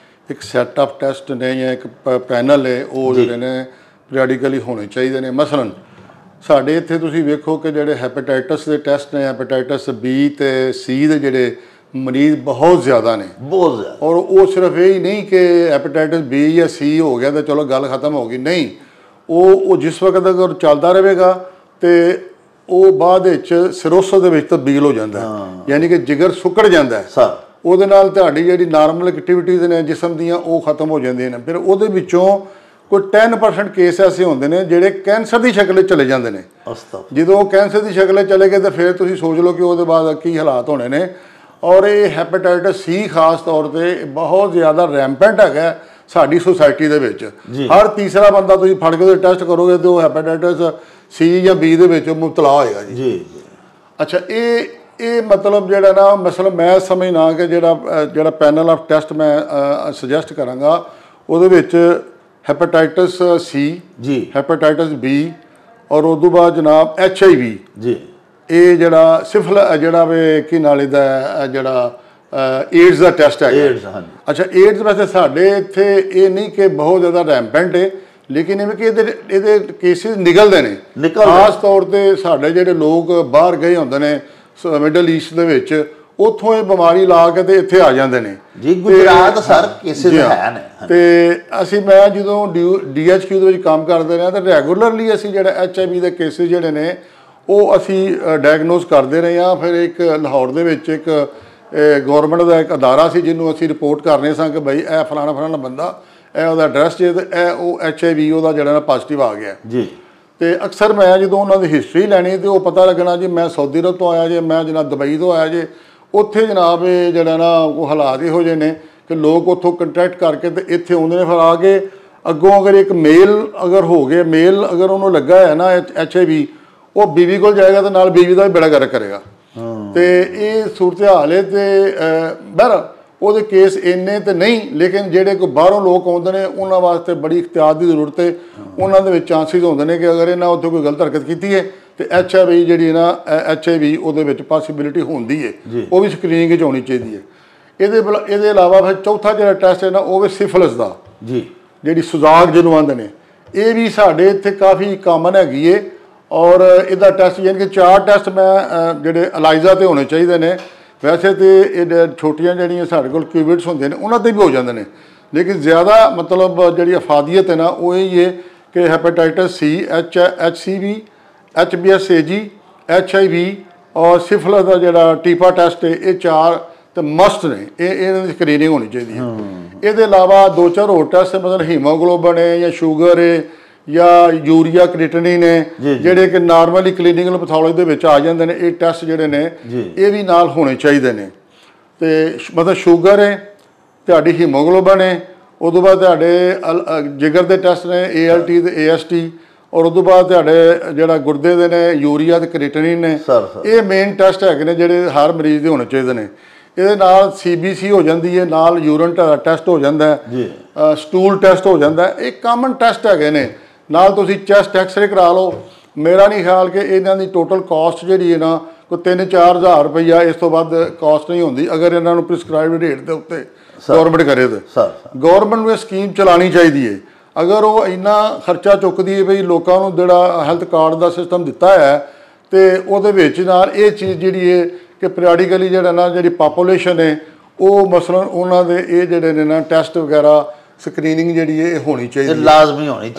ਇੱਕ ਸੈੱਟ ਆਫ ਟੈਸਟ ਨੇ ਜਾਂ ਇੱਕ ਪੈਨਲ ਹੈ ਉਹ ਜਿਹੜੇ ਨੇ ਪੀਰੀਆਡਿਕਲੀ ਹੋਣੇ ਚਾਹੀਦੇ ਨੇ। ਮਸਲਨ ਸਾਡੇ ਇੱਥੇ ਤੁਸੀਂ ਵੇਖੋ ਕਿ ਜਿਹੜੇ ਹੈਪੇਟਾਈਟਸ ਦੇ ਟੈਸਟ ਨੇ, ਹੈਪੇਟਾਈਟਸ B ਤੇ C ਦੇ ਜਿਹੜੇ ਮਰੀਜ਼ ਬਹੁਤ ਜ਼ਿਆਦਾ ਨੇ, ਬਹੁਤ ਜ਼ਿਆਦਾ। ਔਰ ਉਹ ਸਿਰਫ ਇਹ ਹੀ ਨਹੀਂ ਕਿ ਹੈਪੇਟਾਈਟਸ B ਜਾਂ C ਹੋ ਗਿਆ ਤਾਂ ਚਲੋ ਗੱਲ ਖਤਮ ਹੋ ਗਈ, ਨਹੀਂ, ਉਹ ਜਿਸ ਵਕਤ ਅਗਰ ਚੱਲਦਾ ਰਹੇਗਾ ਤੇ ਉਹ ਬਾਅਦ ਵਿੱਚ ਸਿਰੋਸਿਸ ਦੇ ਵਿੱਚ ਤਬਦੀਲ ਹੋ ਜਾਂਦਾ, ਯਾਨੀ ਕਿ ਜਿਗਰ ਸੁੱਕੜ ਜਾਂਦਾ ਹੈ। ਉਹਦੇ ਨਾਲ ਤੁਹਾਡੀ ਜਿਹੜੀ ਨਾਰਮਲ ਐਕਟੀਵਿਟੀਜ਼ ਨੇ ਜਿਸਮ ਦੀਆਂ ਉਹ ਖਤਮ ਹੋ ਜਾਂਦੀਆਂ ਨੇ। ਫਿਰ ਉਹਦੇ ਵਿੱਚੋਂ ਕੋਈ 10% ਕੇਸ ਐਸੇ ਹੁੰਦੇ ਨੇ ਜਿਹੜੇ ਕੈਂਸਰ ਦੀ ਸ਼ਕਲ 'ਚ ਚਲੇ ਜਾਂਦੇ ਨੇ। ਜਦੋਂ ਉਹ ਕੈਂਸਰ ਦੀ ਸ਼ਕਲ 'ਚ ਚਲੇ ਗਏ ਤਾਂ ਫਿਰ ਤੁਸੀਂ ਸੋਚ ਲਓ ਕਿ ਉਹਦੇ ਬਾਅਦ ਕੀ ਹਾਲਾਤ ਹੋਣੇ ਨੇ। ਔਰ ਇਹ ਹੈਪੇਟਾਈਟਸ C ਖਾਸ ਤੌਰ ਤੇ ਬਹੁਤ ਜ਼ਿਆਦਾ ਰੈਂਪੈਂਟ ਹੈਗਾ ਸਾਡੀ ਸੁਸਾਇਟੀ ਦੇ ਵਿੱਚ। ਹਰ ਤੀਸਰਾ ਬੰਦਾ ਤੁਸੀਂ ਫੜ ਕੇ ਉਹਦੇ ਟੈਸਟ ਕਰੋਗੇ ਤੇ ਉਹ ਹੈਪੇਟਾਈਟਸ C ਜਾਂ B ਦੇ ਵਿੱਚ ਮੁਬਤਲਾ ਹੋਏਗਾ ਜੀ। ਅੱਛਾ, ਇਹ ਮਤਲਬ ਜਿਹੜਾ ਨਾ ਮਸਲਬ ਮੈਂ ਸਮਝਣਾ ਕਿ ਜਿਹੜਾ ਪੈਨਲ ਆਫ ਟੈਸਟ ਮੈਂ ਸੁਜੈਸਟ ਕਰਾਂਗਾ ਉਹਦੇ ਵਿੱਚ ਹੈਪੇਟਾਈਟਸ C ਜੀ, ਹੈਪੇਟਾਈਟਸ B ਔਰ ਉਸ ਤੋਂ ਬਾਅਦ ਜਨਾਬ HIV ਜੀ, ਇਹ ਜਿਹੜਾ ਸਿਫਲ ਜਿਹੜਾ ਵੇ ਕੀ ਨਾਲੇ ਦਾ ਜਿਹੜਾ ਏਡਸ ਦਾ ਟੈਸਟ ਹੈਗਾ। ਅੱਛਾ, ਏਡਸ ਵੈਸੇ ਸਾਡੇ ਇੱਥੇ ਇਹ ਨਹੀਂ ਕਿ ਬਹੁਤ ਜ਼ਿਆਦਾ ਰੈਂਪੈਂਟ ਹੈ, ਲੇਕਿਨ ਇਹ ਕਿ ਇਹਦੇ ਕੇਸਿਸ ਨਿਕਲਦੇ ਨੇ। ਖਾਸ ਤੌਰ ਤੇ ਸਾਡੇ ਜਿਹੜੇ ਲੋਕ ਬਾਹਰ ਗਏ ਹੁੰਦੇ ਨੇ ਮਿਡਲ ਈਸਟ ਦੇ ਵਿੱਚ, ਉੱਥੋਂ ਇਹ ਬਿਮਾਰੀ ਲਾ ਕੇ ਤੇ ਇੱਥੇ ਆ ਜਾਂਦੇ ਨੇ ਜੀ। ਗੁਜਰਾਤ ਸਰ ਕੇਸਿਸ ਹੈ ਨੇ। ਤੇ ਮੈਂ ਜਦੋਂ DHQ ਦੇ ਵਿੱਚ ਕੰਮ ਕਰਦੇ ਰਹੇ ਤਾਂ ਰੈਗੂਲਰਲੀ ਅਸੀਂ ਜਿਹੜਾ HIV ਦੇ ਕੇਸਿਸ ਜਿਹੜੇ ਨੇ ਉਹ ਅਸੀਂ ਡਾਇਗਨੋਸ ਕਰਦੇ ਰਹੇ ਹਾਂ। ਫਿਰ ਇੱਕ ਲਾਹੌਰ ਦੇ ਵਿੱਚ ਇੱਕ ਗੌਰਮੈਂਟ ਦਾ ਇੱਕ ਅਦਾਰਾ ਸੀ ਜਿਹਨੂੰ ਅਸੀਂ ਰਿਪੋਰਟ ਕਰਨੇ ਸਾਂ ਕਿ ਬਈ ਇਹ ਫਲਾਣਾ ਬੰਦਾ, ਇਹ ਉਹਦਾ ਐਡਰੈਸ ਜੇ ਤੇ ਇਹ ਉਹ HIV ਉਹਦਾ ਜਿਹੜਾ ਨਾ ਪੋਜ਼ਿਟਿਵ ਆ ਗਿਆ ਜੀ। ਤੇ ਅਕਸਰ ਮੈਂ ਜਦੋਂ ਉਹਨਾਂ ਦੀ ਹਿਸਟਰੀ ਲੈਣੀ ਤੇ ਉਹ ਪਤਾ ਲੱਗਣਾ ਜੀ ਮੈਂ ਸਾਊਦੀ ਅਰਬ ਤੋਂ ਆਇਆ ਜੇ, ਮੈਂ ਜਨਾਬ ਦੁਬਈ ਤੋਂ ਆਇਆ ਜੇ। ਉੱਥੇ ਜਨਾਬ ਇਹ ਜਿਹੜਾ ਨਾ ਉਹ ਹਾਲਾਤ ਇਹੋ ਜਿਹੇ ਨੇ ਕਿ ਲੋਕ ਉੱਥੋਂ ਕੰਟੈਕਟ ਕਰਕੇ ਤੇ ਇੱਥੇ ਆਉਂਦੇ ਨੇ। ਫਿਰ ਆ ਕੇ ਅੱਗੋਂ ਅਗਰ ਇੱਕ ਮੇਲ ਅਗਰ ਹੋ ਗਏ, ਮੇਲ ਅਗਰ ਉਹਨੂੰ ਲੱਗਾ ਹੈ ਨਾ HIV, ਉਹ ਬੀਵੀ ਕੋਲ ਜਾਏਗਾ ਤੇ ਨਾਲ ਬੀਵੀ ਦਾ ਵੀ ਬੇੜਾ ਗਰਕ ਕਰੇਗਾ। ਤੇ ਇਹ ਸੂਰਤ ਹਾਲ ਹੈ। ਤੇ ਬਹਿਰ ਉਹਦੇ ਕੇਸ ਇੰਨੇ ਤੇ ਨਹੀਂ, ਲੇਕਿਨ ਜਿਹੜੇ ਕੋਈ ਬਾਹਰੋਂ ਲੋਕ ਆਉਂਦੇ ਨੇ ਉਹਨਾਂ ਵਾਸਤੇ ਬੜੀ ਇਖਤਿਆਰ ਦੀ ਜ਼ਰੂਰਤ ਹੈ। ਉਹਨਾਂ ਦੇ ਵਿੱਚ ਚਾਂਸਿਸ ਹੁੰਦੇ ਨੇ ਕਿ ਅਗਰ ਇਹਨਾਂ ਉੱਥੇ ਕੋਈ ਗਲਤ ਹਰਕਤ ਕੀਤੀ ਹੈ ਤੇ HIV ਜਿਹੜੀ ਨਾ HIV ਉਹਦੇ ਵਿੱਚ ਪੋਸੀਬਿਲਿਟੀ ਹੁੰਦੀ ਹੈ, ਉਹ ਵੀ ਸਕਰੀਨਿੰਗ ਵਿੱਚ ਹੋਣੀ ਚਾਹੀਦੀ ਹੈ। ਇਹਦੇ ਇਲਾਵਾ ਫਿਰ ਚੌਥਾ ਜਿਹੜਾ ਟੈਸਟ ਹੈ ਨਾ ਉਹ ਵੀ ਸਿਫਿਲਿਸ ਦਾ ਜੀ, ਜਿਹੜੀ ਸੁਜਾਗ ਜਿਹਨੂੰ ਆਉਂਦੇ ਨੇ, ਇਹ ਵੀ ਸਾਡੇ ਇੱਥੇ ਕਾਫੀ ਕਾਮਨ ਹੈਗੀ ਹੈ। ਔਰ ਇਹਦਾ ਟੈਸਟ ਯਾਨੀ ਕਿ 4 ਟੈਸਟ ਮੈਂ ਜਿਹੜੇ ਅਲਾਈਜ਼ਾ ਤੇ ਹੋਣੇ ਚਾਹੀਦੇ ਨੇ ਵੈਸੇ ਤੇ ਇਹ ਛੋਟੀਆਂ ਜਿਹੜੀਆਂ ਸਾਡੇ ਕੋਲ ਕਿਊਬਿਟਸ ਹੁੰਦੇ ਨੇ ਉਹਨਾਂ 'ਤੇ ਵੀ ਹੋ ਜਾਂਦੇ ਨੇ, ਲੇਕਿਨ ਜ਼ਿਆਦਾ ਮਤਲਬ ਜਿਹੜੀ ਅਫਾਦੀਅਤ ਹੈ ਨਾ ਉਹ ਇਹ ਹੀ ਹੈ ਕਿ ਹੈਪੇਟਾਈਟਸ ਸੀ, HCV, HBsAg, HIV ਔਰ ਸਿਫਿਲਿਸ ਦਾ ਜਿਹੜਾ ਟੀਪਾ ਟੈਸਟ ਹੈ, ਇਹ 4 ਤੇ ਮਸਟ ਨੇ, ਇਹਨਾਂ ਦੀ ਸਕਰੀਨਿੰਗ ਹੋਣੀ ਚਾਹੀਦੀ ਹੈ। ਇਹਦੇ ਇਲਾਵਾ 2-4 ਹੋਰ ਟੈਸਟ ਮਤਲਬ ਹੀਮੋਗਲੋਬਨ ਹੈ ਜਾਂ ਸ਼ੂਗਰ ਹੈ ਜਾਂ ਯੂਰੀਆ ਕ੍ਰੀਟਿਨਿਨ ਨੇ, ਜਿਹੜੇ ਕਿ ਨਾਰਮਲੀ ਕਲੀਨਿਕਲ ਪੈਥੋਲੋਜੀ ਦੇ ਵਿੱਚ ਆ ਜਾਂਦੇ ਨੇ। ਇਹ ਟੈਸਟ ਜਿਹੜੇ ਨੇ ਇਹ ਵੀ ਨਾਲ ਹੋਣੇ ਚਾਹੀਦੇ ਨੇ। ਤੇ ਮਤਲਬ ਸ਼ੂਗਰ ਹੈ, ਤੁਹਾਡੀ ਹੀਮੋਗਲੋਬਨ ਹੈ, ਉਦੋਂ ਬਾਅਦ ਤੁਹਾਡੇ ਜਿਗਰ ਦੇ ਟੈਸਟ ਨੇ ALT ਤੇ AST, ਔਰ ਉਦੋਂ ਬਾਅਦ ਤੁਹਾਡੇ ਜਿਹੜਾ ਗੁਰਦੇ ਦੇ ਨੇ ਯੂਰੀਆ ਤੇ ਕ੍ਰੀਟਿਨਿਨ ਨੇ। ਇਹ ਮੇਨ ਟੈਸਟ ਹੈਗੇ ਨੇ ਜਿਹੜੇ ਹਰ ਮਰੀਜ਼ ਦੇ ਹੋਣੇ ਚਾਹੀਦੇ ਨੇ। ਇਹਦੇ ਨਾਲ CBC ਹੋ ਜਾਂਦੀ ਹੈ, ਨਾਲ ਯੂਰਿਨ ਟੈਸਟ ਹੋ ਜਾਂਦਾ ਹੈ, ਸਟੂਲ ਟੈਸਟ ਹੋ ਜਾਂਦਾ ਹੈ। ਇਹ ਕਾਮਨ ਟੈਸਟ ਹੈਗੇ ਨੇ। ਨਾਲ ਤੁਸੀਂ ਚੈਸਟ ਐਕਸਰੇ ਕਰਾ ਲਓ। ਮੇਰਾ ਨਹੀਂ ਖਿਆਲ ਕਿ ਇਹਨਾਂ ਦੀ ਟੋਟਲ ਕਾਸਟ ਜਿਹੜੀ ਹੈ ਨਾ ਕੋਈ 3-4 ਹਜ਼ਾਰ ਰੁਪਈਆ, ਇਸ ਤੋਂ ਵੱਧ ਕਾਸਟ ਨਹੀਂ ਹੁੰਦੀ ਅਗਰ ਇਹਨਾਂ ਨੂੰ ਪ੍ਰਿਸਕ੍ਰਾਈਬਡ ਰੇਟ ਦੇ ਉੱਤੇ ਗੌਰਮੈਂਟ ਕਰੇ ਤਾਂ। ਗੌਰਮੈਂਟ ਨੂੰ ਇਹ ਸਕੀਮ ਚਲਾਉਣੀ ਚਾਹੀਦੀ ਹੈ। ਅਗਰ ਉਹ ਇੰਨਾ ਖਰਚਾ ਚੁੱਕਦੀ ਹੈ ਬਈ ਲੋਕਾਂ ਨੂੰ ਜਿਹੜਾ ਹੈਲਥ ਕਾਰਡ ਦਾ ਸਿਸਟਮ ਦਿੱਤਾ ਹੈ, ਤੇ ਉਹਦੇ ਵਿੱਚ ਨਾਲ ਇਹ ਚੀਜ਼ ਜਿਹੜੀ ਹੈ ਕਿ ਪੀਰੀਆਡੀਕਲੀ ਜਿਹੜਾ ਨਾ ਜਿਹੜੀ ਪਾਪੂਲੇਸ਼ਨ ਹੈ ਉਹ ਮਸਲਨ ਉਹਨਾਂ ਦੇ ਇਹ ਜਿਹੜੇ ਨੇ ਨਾ ਟੈਸਟ ਵਗੈਰਾ ਸਕਰੀਨਿੰਗ ਜਿਹੜੀ ਹੈ ਇਹ ਹੋਣੀ ਚਾਹੀਦੀ ਹੈ, ਲਾਜ਼ਮੀ ਹੋਣੀ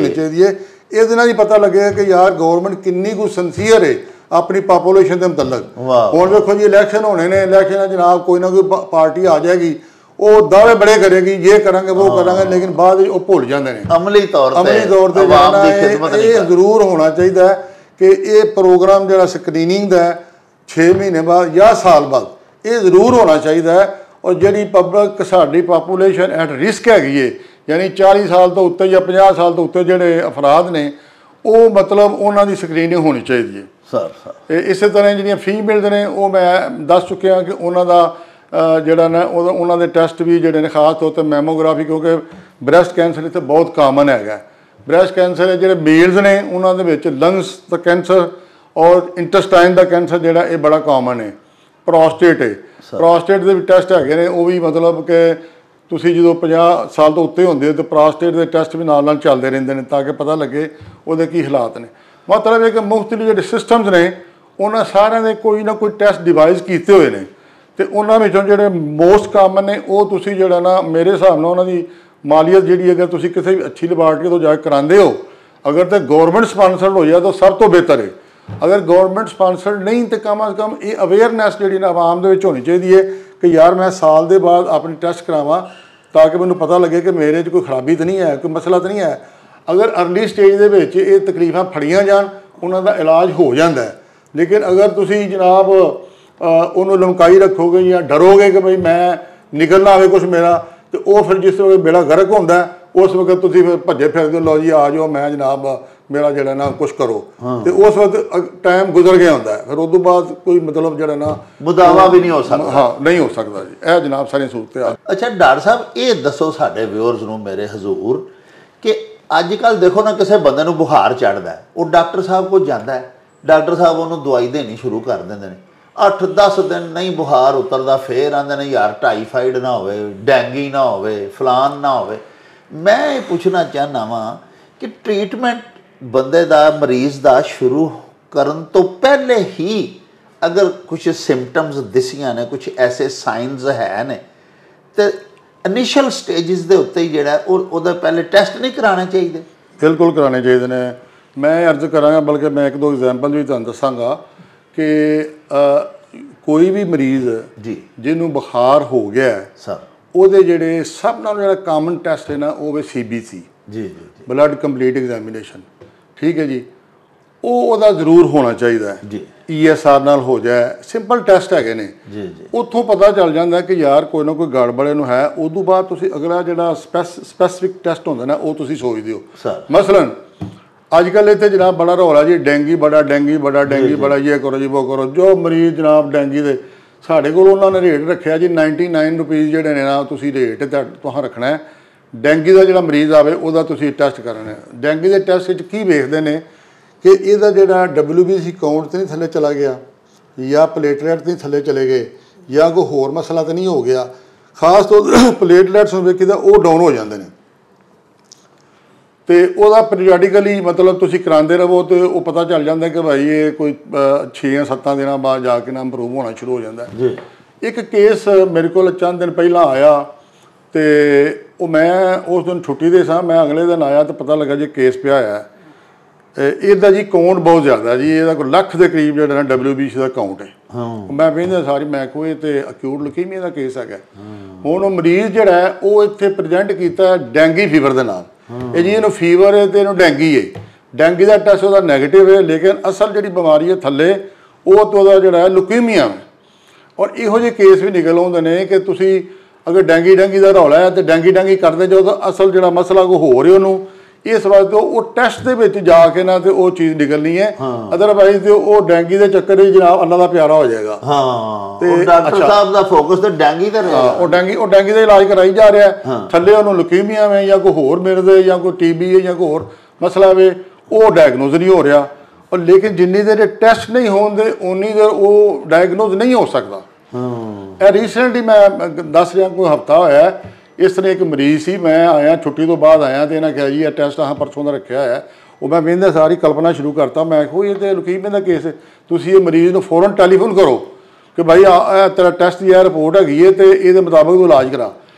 ਚਾਹੀਦੀ ਹੈ। ਇਹਦੇ ਨਾਲ ਹੀ ਪਤਾ ਲੱਗੇਗਾ ਕਿ ਯਾਰ ਗੌਰਮੈਂਟ ਕਿੰਨੀ ਕੁ ਸਿੰਸੀਅਰ ਹੈ ਆਪਣੀ ਪਾਪੂਲੇਸ਼ਨ ਦੇ ਮੁਤਲਕ। ਹੁਣ ਵੇਖੋ ਜੀ ਇਲੈਕਸ਼ਨ ਹੋਣੇ ਨੇ, ਇਲੈਕਸ਼ਨ ਜਨਾਬ ਕੋਈ ਨਾ ਕੋਈ ਪਾਰਟੀ ਆ ਜਾਏਗੀ, ਉਹ ਦਾਅਵੇ ਬੜੇ ਕਰੇਗੀ, ਇਹ ਕਰਾਂਗੇ ਉਹ ਕਰਾਂਗੇ, ਲੇਕਿਨ ਬਾਅਦ ਵਿੱਚ ਉਹ ਭੁੱਲ ਜਾਂਦੇ ਨੇ। ਅਮਲੀ ਤੌਰ ਤੇ ਜਾਣਾ ਇਹ ਜ਼ਰੂਰ ਹੋਣਾ ਚਾਹੀਦਾ ਕਿ ਇਹ ਪ੍ਰੋਗਰਾਮ ਜਿਹੜਾ ਸਕਰੀਨਿੰਗ ਦਾ 6 ਮਹੀਨੇ ਬਾਅਦ ਜਾਂ ਸਾਲ ਬਾਅਦ ਇਹ ਜ਼ਰੂਰ ਹੋਣਾ ਚਾਹੀਦਾ ਹੈ। ਔਰ ਜਿਹੜੀ ਪਬਲਿਕ ਸਾਡੀ ਪਾਪੂਲੇਸ਼ਨ ਐਟ ਰਿਸਕ ਹੈਗੀ ਹੈ, ਯਾਨੀ 40 ਸਾਲ ਤੋਂ ਉੱਤੇ ਜਾਂ 50 ਸਾਲ ਤੋਂ ਉੱਤੇ ਜਿਹੜੇ ਅਫਰਾਦ ਨੇ, ਉਹ ਮਤਲਬ ਉਹਨਾਂ ਦੀ ਸਕਰੀਨਿੰਗ ਹੋਣੀ ਚਾਹੀਦੀ ਹੈ। ਇਸੇ ਤਰ੍ਹਾਂ ਜਿਹੜੀਆਂ ਫੀਮੇਲਸ ਨੇ ਉਹ ਮੈਂ ਦੱਸ ਚੁੱਕਿਆ ਕਿ ਉਹਨਾਂ ਦਾ ਜਿਹੜਾ ਨਾ ਉਹਨਾਂ ਦੇ ਟੈਸਟ ਵੀ ਜਿਹੜੇ ਨੇ ਖਾਸ ਤੌਰ 'ਤੇ ਮੈਮੋਗ੍ਰਾਫੀ, ਕਿਉਂਕਿ ਬ੍ਰੈਸਟ ਕੈਂਸਰ ਇੱਥੇ ਬਹੁਤ ਕਾਮਨ ਹੈਗਾ। ਬ੍ਰੈਸਟ ਕੈਂਸਰ ਜਿਹੜੇ ਮੇਲਸ ਨੇ ਉਹਨਾਂ ਦੇ ਵਿੱਚ ਲੰਗਸ ਦਾ ਕੈਂਸਰ ਔਰ ਇੰਟੈਸਟਾਈਨ ਦਾ ਕੈਂਸਰ ਜਿਹੜਾ ਇਹ ਬੜਾ ਕਾਮਨ ਹੈ। ਪ੍ਰੋਸਟੇਟ ਹੈ, ਪ੍ਰੋਸਟੇਟ ਦੇ ਵੀ ਟੈਸਟ ਹੈਗੇ ਨੇ, ਉਹ ਵੀ ਮਤਲਬ ਕਿ ਤੁਸੀਂ ਜਦੋਂ 50 ਸਾਲ ਤੋਂ ਉੱਤੇ ਹੁੰਦੇ ਹੋ ਤਾਂ ਪ੍ਰੋਸਟੇਟ ਦੇ ਟੈਸਟ ਵੀ ਨਾਲ ਚੱਲਦੇ ਰਹਿੰਦੇ ਨੇ ਤਾਂ ਕਿ ਪਤਾ ਲੱਗੇ ਉਹਦੇ ਕੀ ਹਾਲਾਤ ਨੇ। ਮਤਲਬ ਇਹ ਕਿ ਮੁਖਤਲਿਫ ਜਿਹੜੇ ਸਿਸਟਮਸ ਨੇ ਉਹਨਾਂ ਸਾਰਿਆਂ ਦੇ ਕੋਈ ਨਾ ਕੋਈ ਟੈਸਟ ਡਿਵਾਈਸ ਕੀਤੇ ਹੋਏ ਨੇ, ਤੇ ਉਹਨਾਂ ਵਿੱਚੋਂ ਜਿਹੜੇ ਮੋਸਟ ਕਾਮਨ ਨੇ ਉਹ ਤੁਸੀਂ ਜਿਹੜਾ ਨਾ ਮੇਰੇ ਹਿਸਾਬ ਨਾਲ ਉਹਨਾਂ ਦੀ ਮਾਲੀਅਤ ਜਿਹੜੀ ਅਗਰ ਤੁਸੀਂ ਕਿਸੇ ਵੀ ਅੱਛੀ ਲੈਬਾਰਟਰੀ ਤੋਂ ਜਾ ਕੇ ਕਰਾਉਂਦੇ ਹੋ, ਅਗਰ ਤਾਂ ਗੌਰਮੈਂਟ ਸਪਾਂਸਰਡ ਹੋ ਜਾਏ ਤਾਂ ਸਭ ਤੋਂ ਬਿਹਤਰ ਹੈ। ਅਗਰ ਗੌਰਮੈਂਟ ਸਪਾਂਸਰਡ ਨਹੀਂ ਤਾਂ ਕਮ ਅਜ਼ ਕਮ ਇਹ ਅਵੇਅਰਨੈਸ ਜਿਹੜੀ ਨਾ ਆਵਾਮ ਦੇ ਵਿੱਚ ਹੋਣੀ ਚਾਹੀਦੀ ਹੈ ਕਿ ਯਾਰ ਮੈਂ ਸਾਲ ਦੇ ਬਾਅਦ ਆਪਣੀ ਟੈਸਟ ਕਰਾਵਾਂ ਤਾਂ ਕਿ ਮੈਨੂੰ ਪਤਾ ਲੱਗੇ ਕਿ ਮੇਰੇ 'ਚ ਕੋਈ ਖਰਾਬੀ ਤਾਂ ਨਹੀਂ ਹੈ, ਕੋਈ ਮਸਲਾ ਤਾਂ ਨਹੀਂ ਹੈ। ਅਗਰ ਅਰਲੀ ਸਟੇਜ ਦੇ ਵਿੱਚ ਇਹ ਤਕਲੀਫਾਂ ਫੜੀਆਂ ਜਾਣ ਉਹਨਾਂ ਦਾ ਇਲਾਜ ਹੋ ਜਾਂਦਾ ਹੈ। ਲੇਕਿਨ ਅਗਰ ਤੁਸੀਂ ਜਨਾਬ ਉਹਨੂੰ ਲਮਕਾਈ ਰੱਖੋਗੇ ਜਾਂ ਡਰੋਗੇ ਕਿ ਬਈ ਮੈਂ ਨਿਕਲਣਾ ਆਵੇ ਕੁਛ ਮੇਰਾ, ਤੇ ਉਹ ਫਿਰ ਜਿਸ ਵੇਲੇ ਬੇੜਾ ਗਰਕ ਹੁੰਦਾ ਉਸ ਵਕਤ ਤੁਸੀਂ ਫਿਰ ਭੱਜੇ ਫਿਰਦੇ ਲਓ ਜੀ ਆ ਜਾਓ ਮੈਂ ਜਨਾਬ ਮੇਰਾ ਜਿਹੜਾ ਨਾ ਕੁਛ ਕਰੋ, ਤੇ ਉਸ ਵਕਤ ਟਾਈਮ ਗੁਜ਼ਰ ਗਿਆ ਹੁੰਦਾ ਫਿਰ ਉਸ ਤੋਂ ਬਾਅਦ ਕੋਈ ਮਤਲਬ ਜਿਹੜਾ ਨਾ ਮੁਦਾਵਾ ਵੀ ਨਹੀਂ ਹੋ ਸਕਦਾ। ਹਾਂ ਨਹੀਂ ਹੋ ਸਕਦਾ ਜੀ। ਇਹ ਜਨਾਬ ਸਾਰੀ ਸੂਰਤ ਆ। ਅੱਛਾ ਡਾਕਟਰ ਸਾਹਿਬ ਇਹ ਦੱਸੋ ਸਾਡੇ ਵਿਊਅਰਸ ਨੂੰ ਮੇਰੇ ਹਜ਼ੂਰ ਕਿ ਅੱਜ ਕੱਲ੍ਹ ਦੇਖੋ ਨਾ ਕਿਸੇ ਬੰਦੇ ਨੂੰ ਬੁਖਾਰ ਚੜ੍ਹਦਾ, ਉਹ ਡਾਕਟਰ ਸਾਹਿਬ ਕੋਲ ਜਾਂਦਾ ਹੈ, ਡਾਕਟਰ ਸਾਹਿਬ ਉਹਨੂੰ ਦਵਾਈ ਦੇਣੀ ਸ਼ੁਰੂ ਕਰ ਦਿੰਦੇ ਨੇ। 8-10 ਦਿਨ ਨਹੀਂ ਬੁਖਾਰ ਉਤਰਦਾ, ਫੇਰ ਆਉਂਦੇ ਨੇ ਯਾਰ ਟਾਈਫਾਈਡ ਨਾ ਹੋਵੇ, ਡੈਂਗੀ ਨਾ ਹੋਵੇ, ਫਲਾਨ ਨਾ ਹੋਵੇ। ਮੈਂ ਇਹ ਪੁੱਛਣਾ ਚਾਹੁੰਦਾ ਵਾਂ ਕਿ ਟ੍ਰੀਟਮੈਂਟ ਬੰਦੇ ਦਾ ਮਰੀਜ਼ ਦਾ ਸ਼ੁਰੂ ਕਰਨ ਤੋਂ ਪਹਿਲੇ ਹੀ ਅਗਰ ਕੁਛ ਸਿੰਪਟਮਸ ਦਿਸੀਆਂ ਨੇ, ਕੁਛ ਐਸੇ ਸਾਈਨਸ ਹੈ ਨੇ, ਤੇ ਇਨੀਸ਼ੀਅਲ ਸਟੇਜਸ ਦੇ ਉੱਤੇ ਹੀ ਜਿਹੜਾ ਉਹਦਾ ਪਹਿਲੇ ਟੈਸਟ ਨਹੀਂ ਕਰਾਉਣੇ ਚਾਹੀਦੇ? ਬਿਲਕੁਲ ਕਰਾਉਣੇ ਚਾਹੀਦੇ ਨੇ। ਮੈਂ ਅਰਜ਼ ਕਰਾਂਗਾ, ਬਲਕਿ ਮੈਂ 1-2 ਐਗਜ਼ਾਮਪਲ ਵੀ ਤੁਹਾਨੂੰ ਦੱਸਾਂਗਾ ਕਿ ਕੋਈ ਵੀ ਮਰੀਜ਼ ਜੀ ਜਿਹਨੂੰ ਬੁਖਾਰ ਹੋ ਗਿਆ ਸਰ, ਉਹਦੇ ਜਿਹੜੇ ਸਭ ਨਾਲੋਂ ਜਿਹੜਾ ਕਾਮਨ ਟੈਸਟ ਹੈ ਨਾ ਉਹ ਵੇ CBC, ਜੀ ਬਲੱਡ ਕੰਪਲੀਟ ਐਗਜ਼ਾਮੀਨੇਸ਼ਨ, ਠੀਕ ਹੈ ਜੀ। ਉਹਦਾ ਜ਼ਰੂਰ ਹੋਣਾ ਚਾਹੀਦਾ ਹੈ ਜੀ। ESR ਨਾਲ ਹੋ ਜਾਏ, ਸਿੰਪਲ ਟੈਸਟ ਹੈਗੇ ਨੇ ਜੀ। ਉੱਥੋਂ ਪਤਾ ਚੱਲ ਜਾਂਦਾ ਕਿ ਯਾਰ ਕੋਈ ਨਾ ਕੋਈ ਗੜਬੜੇ ਨੂੰ ਹੈ। ਉਦੋਂ ਬਾਅਦ ਤੁਸੀਂ ਅਗਲਾ ਜਿਹੜਾ ਸਪੈਸੀਫਿਕ ਟੈਸਟ ਹੁੰਦਾ ਨਾ ਉਹ ਤੁਸੀਂ ਸੋਚਦੇ ਹੋ। ਮਸਲਨ ਅੱਜ ਕੱਲ੍ਹ ਇੱਥੇ ਜਨਾਬ ਬੜਾ ਰੌਲਾ ਜੀ, ਡੈਂਗੀ ਬੜਾ ਇਹ ਕਰੋ ਜੀ ਉਹ ਕਰੋ। ਜੋ ਮਰੀਜ਼ ਜਨਾਬ ਡੈਂਗੀ ਦੇ ਸਾਡੇ ਕੋਲ ਉਹਨਾਂ ਨੇ ਰੇਟ ਰੱਖਿਆ ਜੀ 99 ਰੁਪੀਜ਼ ਜਿਹੜੇ ਨੇ ਨਾ ਤੁਸੀਂ ਰੇਟ ਤੁਹਾਂ ਰੱਖਣਾ ਹੈ। ਡੈਂਗੀ ਦਾ ਜਿਹੜਾ ਮਰੀਜ਼ ਆਵੇ ਉਹਦਾ ਤੁਸੀਂ ਟੈਸਟ ਕਰਨਾ ਹੈ। ਡੈਂਗੀ ਦੇ ਟੈਸਟ ਵਿੱਚ ਕੀ ਵੇਖਦੇ ਨੇ ਕਿ ਇਹਦਾ ਜਿਹੜਾ WBC ਕਾਊਂਟ ਤਾਂ ਨਹੀਂ ਥੱਲੇ ਚਲਾ ਗਿਆ, ਜਾਂ ਪਲੇਟਲੈਟ ਤਾਂ ਨਹੀਂ ਥੱਲੇ ਚਲੇ ਗਏ, ਜਾਂ ਕੋਈ ਹੋਰ ਮਸਲਾ ਤਾਂ ਨਹੀਂ ਹੋ ਗਿਆ। ਖਾਸ ਤੌਰ ਪਲੇਟਲੈਟਸ ਨੂੰ ਵੇਖੀਦਾ ਉਹ ਡਾਊਨ ਹੋ ਜਾਂਦੇ ਨੇ। ਤੇ ਉਹਦਾ ਪੀਰੀਆਡੀਕਲੀ ਮਤਲਬ ਤੁਸੀਂ ਕਰਾਉਂਦੇ ਰਹੋ ਤੇ ਉਹ ਪਤਾ ਚੱਲ ਜਾਂਦਾ ਕਿ ਭਾਈ ਇਹ ਕੋਈ 6 ਜਾਂ 7 ਦਿਨਾਂ ਬਾਅਦ ਜਾ ਕੇ ਨਾ ਇੰਪਰੂਵ ਹੋਣਾ ਸ਼ੁਰੂ ਹੋ ਜਾਂਦਾ ਜੀ। ਇੱਕ ਕੇਸ ਮੇਰੇ ਕੋਲ ਚੰਦ ਦਿਨ ਪਹਿਲਾਂ ਆਇਆ ਤੇ ਉਹ ਮੈਂ ਉਸ ਦਿਨ ਛੁੱਟੀ ਦੇ ਸਾਂ, ਮੈਂ ਅਗਲੇ ਦਿਨ ਆਇਆ ਤਾਂ ਪਤਾ ਲੱਗਾ ਜੀ ਕੇਸ ਪਿਆ ਆ ਇਹਦਾ ਜੀ ਕਾਊਂਟ ਬਹੁਤ ਜ਼ਿਆਦਾ ਜੀ, ਇਹਦਾ ਕੋਈ ਲੱਖ ਦੇ ਕਰੀਬ ਜਿਹੜਾ ਨਾ WBC ਦਾ ਕਾਊਂਟ ਹੈ। ਮੈਂ ਕਹਿੰਦਾ ਸਾਰੀ ਮੈਂ ਕੋਈ ਤੇ ਅਕਿਊਟ ਲੁਕੀਮੀਆ ਦਾ ਕੇਸ ਹੈਗਾ। ਹੁਣ ਉਹ ਮਰੀਜ਼ ਜਿਹੜਾ ਹੈ ਉਹ ਇੱਥੇ ਪ੍ਰੈਜੈਂਟ ਕੀਤਾ ਡੈਂਗੀ ਫੀਵਰ ਦੇ ਨਾਲ। ਇਹ ਜੀ ਇਹਨੂੰ ਫੀਵਰ ਹੈ ਤੇ ਇਹਨੂੰ ਡੈਂਗੀ ਹੈ, ਡੈਂਗੀ ਦਾ ਟੈਸਟ ਉਹਦਾ ਨੈਗੇਟਿਵ ਹੈ, ਲੇਕਿਨ ਅਸਲ ਜਿਹੜੀ ਬਿਮਾਰੀ ਹੈ ਥੱਲੇ ਉਹ ਤੋਂ ਉਹਦਾ ਜਿਹੜਾ ਹੈ ਲੁਕੀਮੀਆ ਹੈ। ਔਰ ਇਹੋ ਜਿਹੇ ਕੇਸ ਵੀ ਨਿਕਲ ਆਉਂਦੇ ਨੇ ਕਿ ਤੁਸੀਂ ਅਗਰ ਡੈਂਗੀ ਦਾ ਰੌਲਾ ਹੈ ਤੇ ਡੈਂਗੀ ਕਰਦੇ ਜਾਓ ਤਾਂ ਅਸਲ ਜਿਹੜਾ ਮਸਲਾ ਕੋਈ ਹੋ ਰਿਹਾ ਉਹਨੂੰ ਇਸ ਵਾਸਤੇ ਉਹ ਟੈਸਟ ਦੇ ਵਿੱਚ ਜਾ ਕੇ ਨਾ ਤੇ ਉਹ ਚੀਜ਼ ਨਿਕਲਣੀ ਹੈ, ਅਦਰਵਾਈਜ਼ ਤੇ ਉਹ ਡੈਂਗੀ ਦੇ ਚੱਕਰ ਵਿੱਚ ਜਨਾਬ ਅੱਲਾ ਦਾ ਪਿਆਰਾ ਹੋ ਜਾਏਗਾ। ਤੇ ਡਾਕਟਰ ਸਾਹਿਬ ਦਾ ਫੋਕਸ ਤੇ ਡੈਂਗੀ ਤੇ ਰਿਹਾ। ਉਹ ਡੈਂਗੀ ਦਾ ਇਲਾਜ ਕਰਾਈ ਜਾ ਰਿਹਾ, ਥੱਲੇ ਉਹਨੂੰ ਲੁਕੀਮੀਆ ਹੈ ਜਾਂ ਕੋਈ ਹੋਰ ਮਿਰਦੇ ਜਾਂ ਕੋਈ TB ਹੈ ਜਾਂ ਕੋਈ ਹੋਰ ਮਸਲਾ ਵੇ ਉਹ ਡਾਇਗਨੋਜ਼ ਨਹੀਂ ਹੋ ਰਿਹਾ। ਔਰ ਲੇਕਿਨ ਜਿੰਨੀ ਦੇਰ ਟੈਸਟ ਨਹੀਂ ਹੋਣਦੇ ਉਨੀ ਦੇਰ ਉਹ ਡਾਇਗਨੋਜ਼ ਨਹੀਂ ਹੋ ਸਕਦਾ। ਇਹ ਰੀਸੈਂਟਲੀ ਮੈਂ ਦੱਸ ਰਿਹਾ ਕੋਈ ਹਫ਼ਤਾ ਹੋਇਆ ਇਸ ਤਰ੍ਹਾਂ ਇੱਕ ਮਰੀਜ਼ ਸੀ, ਮੈਂ ਆਇਆ ਛੁੱਟੀ ਤੋਂ ਬਾਅਦ ਆਇਆ ਤੇ ਇਹਨਾਂ ਕਿਹਾ ਜੀ ਇਹ ਟੈਸਟ ਪਰਸੋਂ ਦਾ ਰੱਖਿਆ ਹੋਇਆ। ਉਹ ਮੈਂ ਵੇਖਦਾ ਸਾਰੀ ਕਲਪਨਾ ਸ਼ੁਰੂ ਕਰਤਾ, ਮੈਂ ਕਿਹਾ ਇਹ ਤਾਂ ਲੁਕੀਮੀਆ ਦਾ ਕੇਸ ਹੈ, ਤੁਸੀਂ ਇਹ ਮਰੀਜ਼ ਨੂੰ ਫੌਰਨ ਟੈਲੀਫੋਨ ਕਰੋ ਕਿ ਭਾਈ ਤੇਰਾ ਟੈਸਟ ਦੀ ਇਹ ਰਿਪੋਰਟ ਹੈਗੀ ਹੈ ਤੇ ਇਹਦੇ ਮੁਤਾਬਕ ਤੂੰ ਇਲਾਜ ਕਰਾ।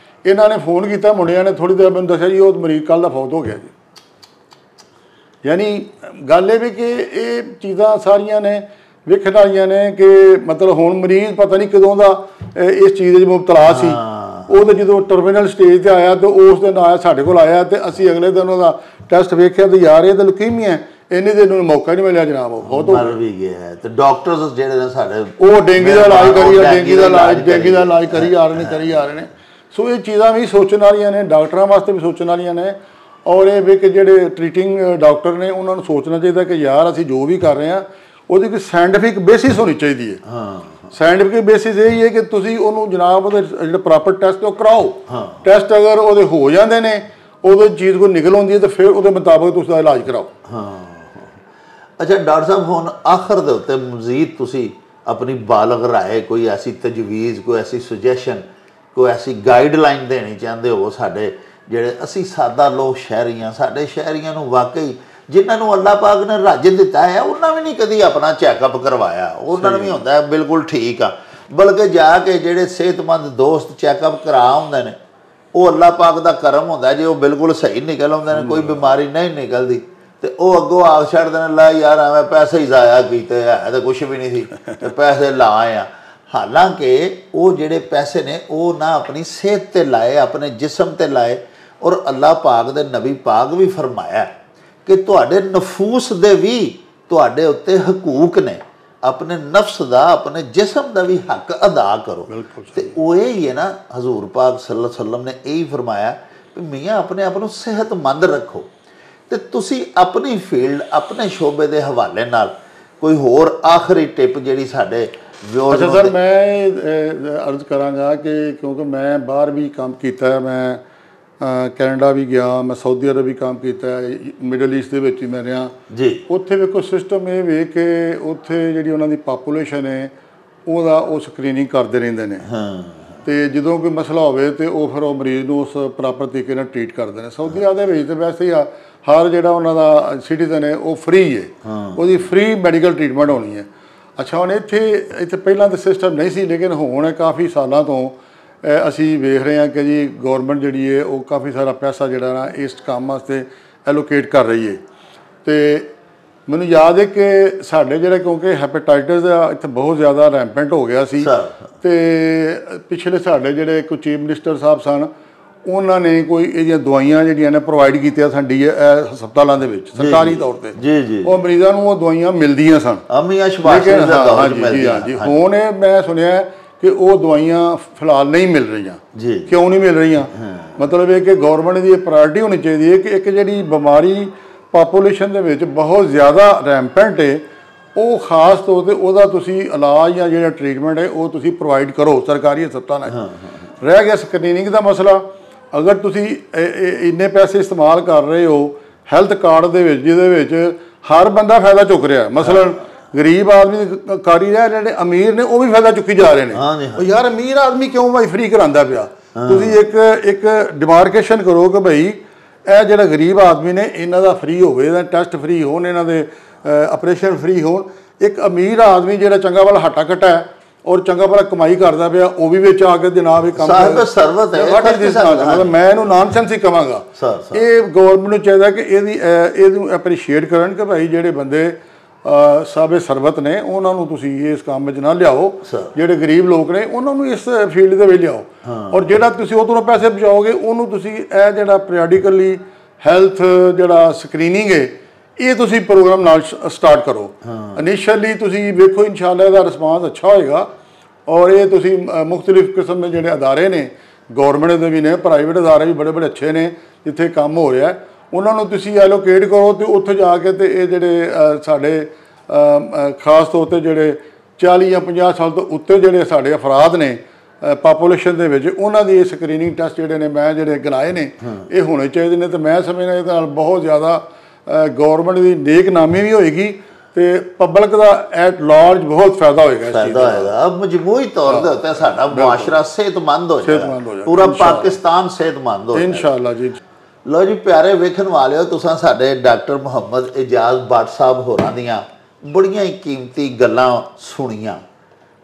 ਇਹਨਾਂ ਨੇ ਫੋਨ ਕੀਤਾ ਮੁੰਡਿਆਂ ਨੇ, ਥੋੜ੍ਹੀ ਦੇਰ ਮੈਨੂੰ ਦੱਸਿਆ ਜੀ ਉਹ ਮਰੀਜ਼ ਕੱਲ੍ਹ ਦਾ ਫੌਤ ਹੋ ਗਿਆ ਜੀ। ਯਾਨੀ ਗੱਲ ਇਹ ਵੀ ਕਿ ਇਹ ਚੀਜ਼ਾਂ ਸਾਰੀਆਂ ਨੇ ਵੇਖਣ ਵਾਲੀਆਂ ਨੇ ਕਿ ਮਤਲਬ ਹੁਣ ਮਰੀਜ਼ ਪਤਾ ਨਹੀਂ ਕਦੋਂ ਦਾ ਇਸ ਚੀਜ਼ ਦੇ ਮੁਬਤਲਾ ਸੀ। ਉਹ ਤਾਂ ਜਦੋਂ ਟਰਮੀਨਲ ਸਟੇਜ 'ਤੇ ਆਇਆ ਤਾਂ ਉਸ ਦਿਨ ਆਇਆ ਸਾਡੇ ਕੋਲ ਆਇਆ ਤੇ ਅਸੀਂ ਅਗਲੇ ਦਿਨ ਉਹਦਾ ਟੈਸਟ ਵੇਖਿਆ ਤੇ ਯਾਰ ਇਹ ਤਾਂ ਲੁਕੀਮੀਆ ਹੈ। ਇੰਨੀ ਦਿਨ ਨੂੰ ਮੌਕਾ ਨਹੀਂ ਮਿਲਿਆ ਜਨਾਬ, ਉਹ ਬਹੁਤ ਮਰ ਵੀ ਗਿਆ। ਤੇ ਡਾਕਟਰਸ ਜਿਹੜੇ ਨੇ ਸਾਡੇ ਉਹ ਡੇਂਗੀ ਦਾ ਇਲਾਜ ਡੇਂਗੀ ਦਾ ਇਲਾਜ ਕਰੀ ਆ ਰਹੇ ਨੇ। ਸੋ ਇਹ ਚੀਜ਼ਾਂ ਵੀ ਸੋਚਣ ਵਾਲੀਆਂ ਨੇ, ਡਾਕਟਰਾਂ ਵਾਸਤੇ ਵੀ ਸੋਚਣ ਵਾਲੀਆਂ ਨੇ। ਔਰ ਇਹ ਵੀ ਕਿ ਜਿਹੜੇ ਟ੍ਰੀਟਿੰਗ ਡਾਕਟਰ ਨੇ ਉਹਨਾਂ ਨੂੰ ਸੋਚਣਾ ਚਾਹੀਦਾ ਕਿ ਯਾਰ ਅਸੀਂ ਜੋ ਵੀ ਕਰ ਰਹੇ ਹਾਂ ਉਹਦੀ ਕੋਈ ਸਾਇੰਟੀਫਿਕ ਬੇਸਿਸ ਹੋਣੀ ਚਾਹੀਦੀ ਹੈ। ਸਾਇੰਟੀਫਿਕ ਬੇਸਿਸ ਇਹ ਹੀ ਹੈ ਕਿ ਤੁਸੀਂ ਉਹਨੂੰ ਜਨਾਬ ਉਹਦੇ ਜਿਹੜੇ ਪ੍ਰੋਪਰ ਟੈਸਟ ਉਹ ਕਰਾਓ। ਟੈਸਟ ਅਗਰ ਉਹਦੇ ਹੋ ਜਾਂਦੇ ਨੇ ਉਹਦੇ ਚੀਜ਼ ਕੋਈ ਨਿਕਲ ਆਉਂਦੀ ਹੈ ਤਾਂ ਫਿਰ ਉਹਦੇ ਮੁਤਾਬਕ ਤੁਸੀਂ ਉਹਦਾ ਇਲਾਜ ਕਰਾਓ। ਅੱਛਾ ਡਾਕਟਰ ਸਾਹਿਬ, ਹੁਣ ਆਖਰ ਦੇ ਉੱਤੇ ਮਜ਼ੀਦ ਤੁਸੀਂ ਆਪਣੀ ਬਾਲਗ ਰਾਏ, ਕੋਈ ਐਸੀ ਤਜਵੀਜ਼, ਕੋਈ ਐਸੀ ਸੁਜੈਸ਼ਨ, ਕੋਈ ਐਸੀ ਗਾਈਡਲਾਈਨ ਦੇਣੀ ਚਾਹੁੰਦੇ ਹੋ ਸਾਡੇ ਜਿਹੜੇ ਅਸੀਂ ਸਾਦਾ ਲੋਕ ਸ਼ਹਿਰੀ ਹਾਂ, ਸਾਡੇ ਸ਼ਹਿਰੀਆਂ ਨੂੰ ਵਾਕਈ ਜਿਨ੍ਹਾਂ ਨੂੰ ਅੱਲਾਹ ਪਾਕ ਨੇ ਰੱਜ ਦਿੱਤਾ ਹੈ ਉਹਨਾਂ ਵੀ ਨਹੀਂ ਕਦੀ ਆਪਣਾ ਚੈੱਕਅਪ ਕਰਵਾਇਆ, ਉਹਨਾਂ ਨੂੰ ਵੀ ਹੁੰਦਾ ਹੈ ਬਿਲਕੁਲ ਠੀਕ ਆ, ਬਲਕਿ ਜਾ ਕੇ ਜਿਹੜੇ ਸਿਹਤਮੰਦ ਦੋਸਤ ਚੈੱਕਅਪ ਕਰਾ ਹੁੰਦੇ ਨੇ ਉਹ ਅੱਲਾਹ ਪਾਕ ਦਾ ਕਰਮ ਹੁੰਦਾ ਜੇ ਉਹ ਬਿਲਕੁਲ ਸਹੀ ਨਿਕਲ ਆਉਂਦੇ ਨੇ, ਕੋਈ ਬਿਮਾਰੀ ਨਹੀਂ ਨਿਕਲਦੀ ਤੇ ਉਹ ਅੱਗੋਂ ਆਖ ਛੱਡਦੇ ਨੇ ਲੈ ਯਾਰ ਐਵੇਂ ਪੈਸੇ ਹੀ ਜ਼ਾਇਆ ਕੀਤੇ, ਹੈ ਤਾਂ ਕੁਛ ਵੀ ਨਹੀਂ ਸੀ ਤੇ ਪੈਸੇ ਲਾ ਆ। ਹਾਲਾਂਕਿ ਉਹ ਜਿਹੜੇ ਪੈਸੇ ਨੇ ਉਹ ਨਾ ਆਪਣੀ ਸਿਹਤ 'ਤੇ ਲਾਏ, ਆਪਣੇ ਜਿਸਮ 'ਤੇ ਲਾਏ। ਔਰ ਅੱਲਾਹ ਪਾਕ ਦੇ ਨਬੀ ਪਾਕ ਵੀ ਫਰਮਾਇਆ ਕਿ ਤੁਹਾਡੇ ਨਫੂਸ ਦੇ ਵੀ ਤੁਹਾਡੇ ਉੱਤੇ ਹਕੂਕ ਨੇ, ਆਪਣੇ ਨਫਸ ਦਾ, ਆਪਣੇ ਜਿਸਮ ਦਾ ਵੀ ਹੱਕ ਅਦਾ ਕਰੋ। ਤੇ ਉਹ ਇਹ ਹੀ ਹੈ ਨਾ, ਹਜ਼ੂਰ ਪਾਕ ਸੱਲੱਲਾਹੁ ਅਲੈਹਿ ਵਸੱਲਮ ਨੇ ਇਹ ਹੀ ਫਰਮਾਇਆ ਕਿ ਮੀਆਂ ਆਪਣੇ ਆਪ ਨੂੰ ਸਿਹਤਮੰਦ ਰੱਖੋ। ਤੇ ਤੁਸੀਂ ਆਪਣੀ ਫੀਲਡ, ਆਪਣੇ ਸ਼ੋਬੇ ਦੇ ਹਵਾਲੇ ਨਾਲ ਕੋਈ ਹੋਰ ਆਖਰੀ ਟਿਪ ਜਿਹੜੀ ਸਾਡੇ ਵਿਊਅਰਜ਼ ਨੂੰ। ਅੱਛਾ ਸਰ, ਮੈਂ ਅਰਜ਼ ਕਰਾਂਗਾ ਕਿ ਕਿਉਂਕਿ ਮੈਂ ਬਾਹਰ ਵੀ ਕੰਮ ਕੀਤਾ, ਮੈਂ ਕੈਨੇਡਾ ਵੀ ਗਿਆ, ਮੈਂ ਸਾਊਦੀ ਅਰਬ ਵੀ ਕੰਮ ਕੀਤਾ, ਮਿਡਲ ਈਸਟ ਦੇ ਵਿੱਚ ਹੀ ਮੈਂ ਰਿਹਾ ਜੀ। ਉੱਥੇ ਵੇਖੋ ਸਿਸਟਮ ਇਹ ਵੇ ਕਿ ਉੱਥੇ ਜਿਹੜੀ ਉਹਨਾਂ ਦੀ ਪਾਪੂਲੇਸ਼ਨ ਹੈ ਉਹਦਾ ਉਹ ਸਕਰੀਨਿੰਗ ਕਰਦੇ ਰਹਿੰਦੇ ਨੇ ਤੇ ਜਦੋਂ ਕੋਈ ਮਸਲਾ ਹੋਵੇ ਤੇ ਉਹ ਫਿਰ ਉਹ ਮਰੀਜ਼ ਨੂੰ ਉਸ ਪ੍ਰੋਪਰ ਤਰੀਕੇ ਨਾਲ ਟਰੀਟ ਕਰਦੇ ਨੇ। ਸਾਊਦੀ ਅਰਬ ਦੇ ਵਿੱਚ ਤਾਂ ਵੈਸੇ ਹੀ ਹਰ ਜਿਹੜਾ ਉਹਨਾਂ ਦਾ ਸਿਟੀਜ਼ਨ ਹੈ ਉਹ ਫ੍ਰੀ ਹੈ, ਉਹਦੀ ਫ੍ਰੀ ਮੈਡੀਕਲ ਟਰੀਟਮੈਂਟ ਹੋਣੀ ਹੈ। ਅੱਛਾ ਹੁਣ ਇੱਥੇ ਪਹਿਲਾਂ ਤਾਂ ਸਿਸਟਮ ਨਹੀਂ ਸੀ, ਲੇਕਿਨ ਹੁਣ ਕਾਫੀ ਸਾਲਾਂ ਤੋਂ ਅਸੀਂ ਵੇਖ ਰਹੇ ਹਾਂ ਕਿ ਜੀ ਗੌਰਮੈਂਟ ਜਿਹੜੀ ਹੈ ਉਹ ਕਾਫੀ ਸਾਰਾ ਪੈਸਾ ਜਿਹੜਾ ਨਾ ਇਸ ਕੰਮ ਵਾਸਤੇ ਐਲੋਕੇਟ ਕਰ ਰਹੀ ਹੈ। ਤੇ ਮੈਨੂੰ ਯਾਦ ਹੈ ਕਿ ਸਾਡੇ ਜਿਹੜੇ ਕਿਉਂਕਿ ਹੈਪੇਟਾਈਟਸ ਇੱਥੇ ਬਹੁਤ ਜ਼ਿਆਦਾ ਰੈਂਪੈਂਟ ਹੋ ਗਿਆ ਸੀ ਤੇ ਪਿਛਲੇ ਸਾਡੇ ਜਿਹੜੇ ਕੋਈ ਚੀਫ ਮਿਨਿਸਟਰ ਸਾਹਿਬ ਸਨ ਉਹਨਾਂ ਨੇ ਕੋਈ ਇਹਦੀਆਂ ਦਵਾਈਆਂ ਜਿਹੜੀਆਂ ਨੇ ਪ੍ਰੋਵਾਈਡ ਕੀਤੀਆਂ ਸਾਡੀ ਹਸਪਤਾਲਾਂ ਦੇ ਵਿੱਚ ਸਰਕਾਰੀ ਤੌਰ ਤੇ। ਉਹ ਮਰੀਜ਼ਾਂ ਨੂੰ ਉਹ ਦਵਾਈਆਂ ਮਿਲਦੀਆਂ ਸਨ। ਹਾਂਜੀ ਹੁਣ ਮੈਂ ਸੁਣਿਆ ਕਿ ਉਹ ਦਵਾਈਆਂ ਫਿਲਹਾਲ ਨਹੀਂ ਮਿਲ ਰਹੀਆਂ। ਕਿਉਂ ਨਹੀਂ ਮਿਲ ਰਹੀਆਂ? ਮਤਲਬ ਇਹ ਕਿ ਗੌਰਮੈਂਟ ਦੀ ਇਹ ਪ੍ਰਾਇਰਟੀ ਹੋਣੀ ਚਾਹੀਦੀ ਹੈ ਕਿ ਇੱਕ ਜਿਹੜੀ ਬਿਮਾਰੀ ਪਾਪੂਲੇਸ਼ਨ ਦੇ ਵਿੱਚ ਬਹੁਤ ਜ਼ਿਆਦਾ ਰੈਂਪੈਂਟ ਹੈ ਉਹ ਖਾਸ ਤੌਰ 'ਤੇ ਉਹਦਾ ਤੁਸੀਂ ਇਲਾਜ ਜਾਂ ਜਿਹੜਾ ਟਰੀਟਮੈਂਟ ਹੈ ਉਹ ਤੁਸੀਂ ਪ੍ਰੋਵਾਈਡ ਕਰੋ ਸਰਕਾਰੀ ਹਸਪਤਾਲਾਂ 'ਚ। ਰਹਿ ਗਿਆ ਸਕਰੀਨਿੰਗ ਦਾ ਮਸਲਾ, ਅਗਰ ਤੁਸੀਂ ਇੰਨੇ ਪੈਸੇ ਇਸਤੇਮਾਲ ਕਰ ਰਹੇ ਹੋ ਹੈਲਥ ਕਾਰਡ ਦੇ ਵਿੱਚ ਜਿਹਦੇ ਵਿੱਚ ਹਰ ਬੰਦਾ ਫਾਇਦਾ ਚੁੱਕ ਰਿਹਾ, ਮਸਲਨ ਗਰੀਬ ਆਦਮੀ ਕਾਰੀ ਰਿਹਾ, ਜਿਹੜੇ ਅਮੀਰ ਨੇ ਉਹ ਵੀ ਫਾਇਦਾ ਚੁੱਕੀ ਜਾ ਰਹੇ ਨੇ। ਯਾਰ ਅਮੀਰ ਆਦਮੀ ਕਿਉਂ ਭਾਈ ਫ੍ਰੀ ਕਰਾਉਂਦਾ ਪਿਆ? ਤੁਸੀਂ ਇੱਕ ਡਿਮਾਰਕੇਸ਼ਨ ਕਰੋ ਕਿ ਭਾਈ ਇਹ ਜਿਹੜਾ ਗਰੀਬ ਆਦਮੀ ਨੇ ਇਹਨਾਂ ਦਾ ਫ੍ਰੀ ਹੋਵੇ, ਇਹਦਾ ਟੈਸਟ ਫ੍ਰੀ ਹੋਣ, ਇਹਨਾਂ ਦੇ ਆਪਰੇਸ਼ਨ ਫ੍ਰੀ ਹੋਣ। ਇੱਕ ਅਮੀਰ ਆਦਮੀ ਜਿਹੜਾ ਚੰਗਾ ਵਾਲਾ ਹੱਟਾ ਕੱਟਾ ਹੈ ਔਰ ਚੰਗਾ ਭਲਾ ਕਮਾਈ ਕਰਦਾ ਪਿਆ, ਉਹ ਵੀ ਵਿੱਚ ਆ ਕੇ ਜਨਾਬ ਇਹ ਕੰਮ ਸਰਵਤ ਹੈ। ਮਤਲਬ ਮੈਂ ਇਹਨੂੰ ਨਾਨਸੈਂਸ ਹੀ ਕਹਾਂਗਾ। ਇਹ ਗੌਰਮੈਂਟ ਨੂੰ ਚਾਹੀਦਾ ਕਿ ਇਹਨੂੰ ਐਪਰੀਸ਼ੀਏਟ ਕਰਨ ਕਿ ਭਾਈ ਜਿਹੜੇ ਬੰਦੇ ਸਾਬੇ ਸਰਬਤ ਨੇ ਉਹਨਾਂ ਨੂੰ ਤੁਸੀਂ ਇਸ ਕੰਮ 'ਚ ਨਾ ਲਿਆਓ, ਜਿਹੜੇ ਗਰੀਬ ਲੋਕ ਨੇ ਉਹਨਾਂ ਨੂੰ ਇਸ ਫੀਲਡ ਦੇ ਵਿੱਚ ਲਿਆਓ, ਔਰ ਜਿਹੜਾ ਤੁਸੀਂ ਉਹ ਤੋਂ ਪੈਸੇ ਬਚਾਓਗੇ ਉਹਨੂੰ ਤੁਸੀਂ ਇਹ ਜਿਹੜਾ ਪੀਰੀਆਡੀਕਲੀ ਹੈਲਥ ਜਿਹੜਾ ਸਕਰੀਨਿੰਗ ਹੈ ਇਹ ਤੁਸੀਂ ਪ੍ਰੋਗਰਾਮ ਨਾਲ ਸਟਾਰਟ ਕਰੋ। ਇਨੀਸ਼ੀਅਲੀ ਤੁਸੀਂ ਵੇਖੋ ਇਨਸ਼ਾਅੱਲਾ ਇਹਦਾ ਰਿਸਪਾਂਸ ਅੱਛਾ ਹੋਏਗਾ, ਔਰ ਇਹ ਤੁਸੀਂ ਮੁਖਤਲਿਫ ਕਿਸਮ ਦੇ ਜਿਹੜੇ ਅਦਾਰੇ ਨੇ ਗੌਰਮੈਂਟ ਦੇ ਵੀ ਨੇ, ਪ੍ਰਾਈਵੇਟ ਅਦਾਰੇ ਵੀ ਬੜੇ ਅੱਛੇ ਨੇ ਜਿੱਥੇ ਕੰਮ ਹੋ ਰਿਹਾ, ਉਹਨਾਂ ਨੂੰ ਤੁਸੀਂ ਐਲੋਕੇਟ ਕਰੋ ਅਤੇ ਉੱਥੇ ਜਾ ਕੇ ਤੇ ਇਹ ਜਿਹੜੇ ਸਾਡੇ ਖਾਸ ਤੌਰ 'ਤੇ ਜਿਹੜੇ 40 ਜਾਂ 50 ਸਾਲ ਤੋਂ ਉੱਤੇ ਜਿਹੜੇ ਸਾਡੇ ਅਫਰਾਦ ਨੇ ਪਾਪੂਲੇਸ਼ਨ ਦੇ ਵਿੱਚ, ਉਹਨਾਂ ਦੀ ਇਹ ਸਕਰੀਨਿੰਗ ਟੈਸਟ ਜਿਹੜੇ ਨੇ ਮੈਂ ਜਿਹੜੇ ਗਿਣਾਏ ਨੇ ਇਹ ਹੋਣੇ ਚਾਹੀਦੇ ਨੇ। ਅਤੇ ਮੈਂ ਸਮਝਦਾ ਇਹਦੇ ਨਾਲ ਬਹੁਤ ਜ਼ਿਆਦਾ ਗੌਰਮੈਂਟ ਦੀ ਨੇਕ ਨਾਮੀ ਵੀ ਹੋਏਗੀ ਤੇ ਪਬਲਿਕ ਦਾ ਐਟ ਲਾਰਜ ਬਹੁਤ ਫਾਇਦਾ ਹੋਏਗਾ। ਮਜਮੂਈ ਤੌਰ ਦੇ ਉੱਤੇ ਸਾਡਾ ਮੁਆਸ਼ਰਾ ਸਿਹਤਮੰਦ ਹੋ ਜਾਏਗਾ, ਪੂਰਾ ਪਾਕਿਸਤਾਨ ਸਿਹਤਮੰਦ ਹੋ ਜਾਏਗਾ ਇਨਸ਼ਾਅੱਲਾ ਜੀ। ਲਓ ਜੀ ਪਿਆਰੇ ਵੇਖਣ ਵਾਲਿਓ, ਤੁਸੀਂ ਸਾਡੇ ਡਾਕਟਰ ਮੁਹੰਮਦ ਇਜਾਜ਼ ਭੱਟ ਸਾਹਿਬ ਹੋਰਾਂ ਦੀਆਂ ਬੜੀਆਂ ਹੀ ਕੀਮਤੀ ਗੱਲਾਂ ਸੁਣੀਆਂ।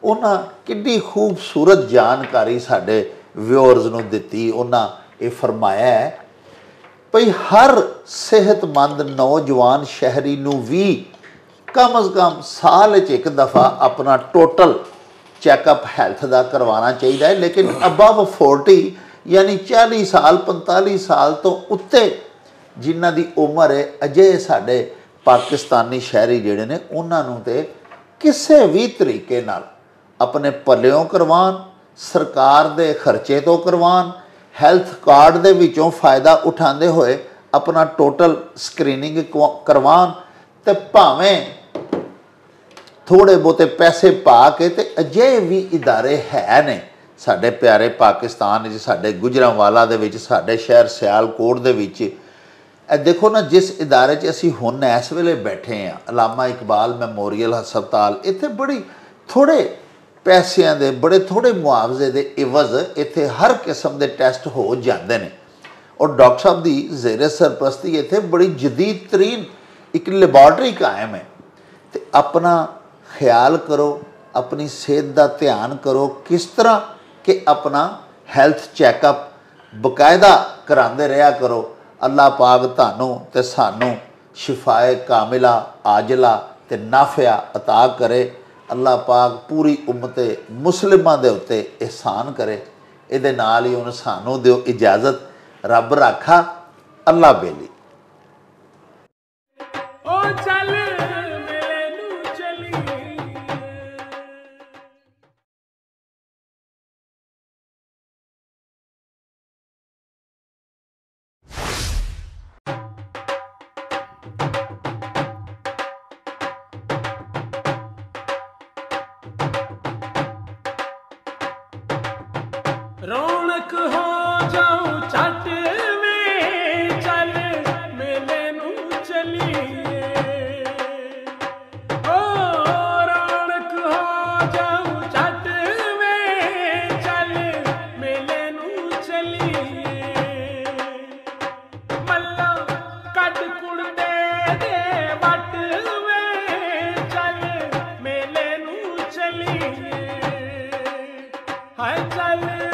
ਉਹਨਾਂ ਕਿੰਨੀ ਖੂਬਸੂਰਤ ਜਾਣਕਾਰੀ ਸਾਡੇ ਵਿਊਅਰਸ ਨੂੰ ਦਿੱਤੀ। ਉਹਨਾਂ ਇਹ ਫਰਮਾਇਆ ਹੈ ਭਈ ਹਰ ਸਿਹਤਮੰਦ ਨੌਜਵਾਨ ਸ਼ਹਿਰੀ ਨੂੰ ਵੀ ਕਮ ਅਜ਼ ਕਮ ਸਾਲ 'ਚ ਇੱਕ ਦਫਾ ਆਪਣਾ ਟੋਟਲ ਚੈੱਕਅਪ ਹੈਲਥ ਦਾ ਕਰਵਾਉਣਾ ਚਾਹੀਦਾ ਹੈ। ਲੇਕਿਨ ਅਬਵ 40 ਯਾਨੀ 40 ਸਾਲ 45 ਸਾਲ ਤੋਂ ਉੱਤੇ ਜਿਨ੍ਹਾਂ ਦੀ ਉਮਰ ਹੈ, ਅਜੇ ਸਾਡੇ ਪਾਕਿਸਤਾਨੀ ਸ਼ਹਿਰੀ ਜਿਹੜੇ ਨੇ ਉਹਨਾਂ ਨੂੰ ਤੇ ਕਿਸੇ ਵੀ ਤਰੀਕੇ ਨਾਲ ਆਪਣੇ ਪੱਲਿਓਂ ਕਰਵਾਉਣ, ਸਰਕਾਰ ਦੇ ਖਰਚੇ ਤੋਂ ਕਰਵਾਉਣ, ਹੈਲਥ ਕਾਰਡ ਦੇ ਵਿੱਚੋਂ ਫਾਇਦਾ ਉਠਾਉਂਦੇ ਹੋਏ ਆਪਣਾ ਟੋਟਲ ਸਕਰੀਨਿੰਗ ਕਰਵਾਉਣ, ਤੇ ਭਾਵੇਂ ਥੋੜ੍ਹੇ ਬਹੁਤੇ ਪੈਸੇ ਪਾ ਕੇ। ਤੇ ਅਜੇ ਵੀ ਇਦਾਰੇ ਹੈ ਨੇ ਸਾਡੇ ਪਿਆਰੇ ਪਾਕਿਸਤਾਨ ਵਿੱਚ, ਸਾਡੇ ਗੁਜਰਾਂਵਾਲਾ ਦੇ ਵਿੱਚ, ਸਾਡੇ ਸ਼ਹਿਰ ਸਿਆਲਕੋਟ ਦੇ ਵਿੱਚ। ਇਹ ਦੇਖੋ ਨਾ, ਜਿਸ ਇਦਾਰੇ 'ਚ ਅਸੀਂ ਹੁਣ ਇਸ ਵੇਲੇ ਬੈਠੇ ਹਾਂ, ਅਲਾਮਾ ਇਕਬਾਲ ਮੈਮੋਰੀਅਲ ਹਸਪਤਾਲ, ਇੱਥੇ ਬੜੀ ਥੋੜ੍ਹੇ ਪੈਸਿਆਂ ਦੇ, ਬੜੇ ਥੋੜ੍ਹੇ ਮੁਆਵਜ਼ੇ ਦੇ ਇਵਜ਼ ਇੱਥੇ ਹਰ ਕਿਸਮ ਦੇ ਟੈਸਟ ਹੋ ਜਾਂਦੇ ਨੇ, ਔਰ ਡਾਕਟਰ ਸਾਹਿਬ ਦੀ ਜ਼ੇਰੇ ਸਰਪ੍ਰਸਤੀ ਇੱਥੇ ਬੜੀ ਜਦੀਦ ਤਰੀਨ ਇੱਕ ਲੈਬੋਰਟਰੀ ਕਾਇਮ ਹੈ। ਤੇ ਆਪਣਾ ਖਿਆਲ ਕਰੋ, ਆਪਣੀ ਸਿਹਤ ਦਾ ਧਿਆਨ ਕਰੋ, ਕਿਸ ਤਰ੍ਹਾਂ ਕਿ ਆਪਣਾ ਹੈਲਥ ਚੈੱਕਅਪ ਬਕਾਇਦਾ ਕਰਾਉਂਦੇ ਰਿਹਾ ਕਰੋ। ਅੱਲਾਹ ਪਾਕ ਤੁਹਾਨੂੰ ਤੇ ਸਾਨੂੰ ਸ਼ਿਫਾਏ ਕਾਮਿਲਾ ਆਜਲਾ ਤੇ ਨਾਫਿਆ ਅਤਾ ਕਰੇ। ਅੱਲਾਹ ਪਾਕ ਪੂਰੀ ਉਮਤੇ ਮੁਸਲਿਮਾਂ ਦੇ ਉੱਤੇ ਇਹਸਾਨ ਕਰੇ। ਇਹਦੇ ਨਾਲ ਹੀ ਹੁਣ ਸਾਨੂੰ ਦਿਓ ਇਜਾਜ਼ਤ। ਰੱਬ ਰਾਖਾ, ਅੱਲਾਹ ਬੇਲੀ। ਰੌਣਕ ਹੋ ਜਾਉ ਛੱਟ ਵੇ ਚੱਲ ਮੇਲੇ ਨੂੰ ਚਲੀਏ, ਓ ਰੌਣਕ ਹੋ ਜਾਉ ਛੱਟ ਵੇ ਚੱਲ ਮੇਲੇ ਨੂੰ ਚਲੀਏ। ਮੱਲਾ ਕੱਢ ਕੁੜਦੇ ਦੇ ਵੱਟ ਵੇ ਚੱਲ ਮੇਲੇ ਨੂੰ ਚਲੀਏ। ਹਾਏ ਚੱਲ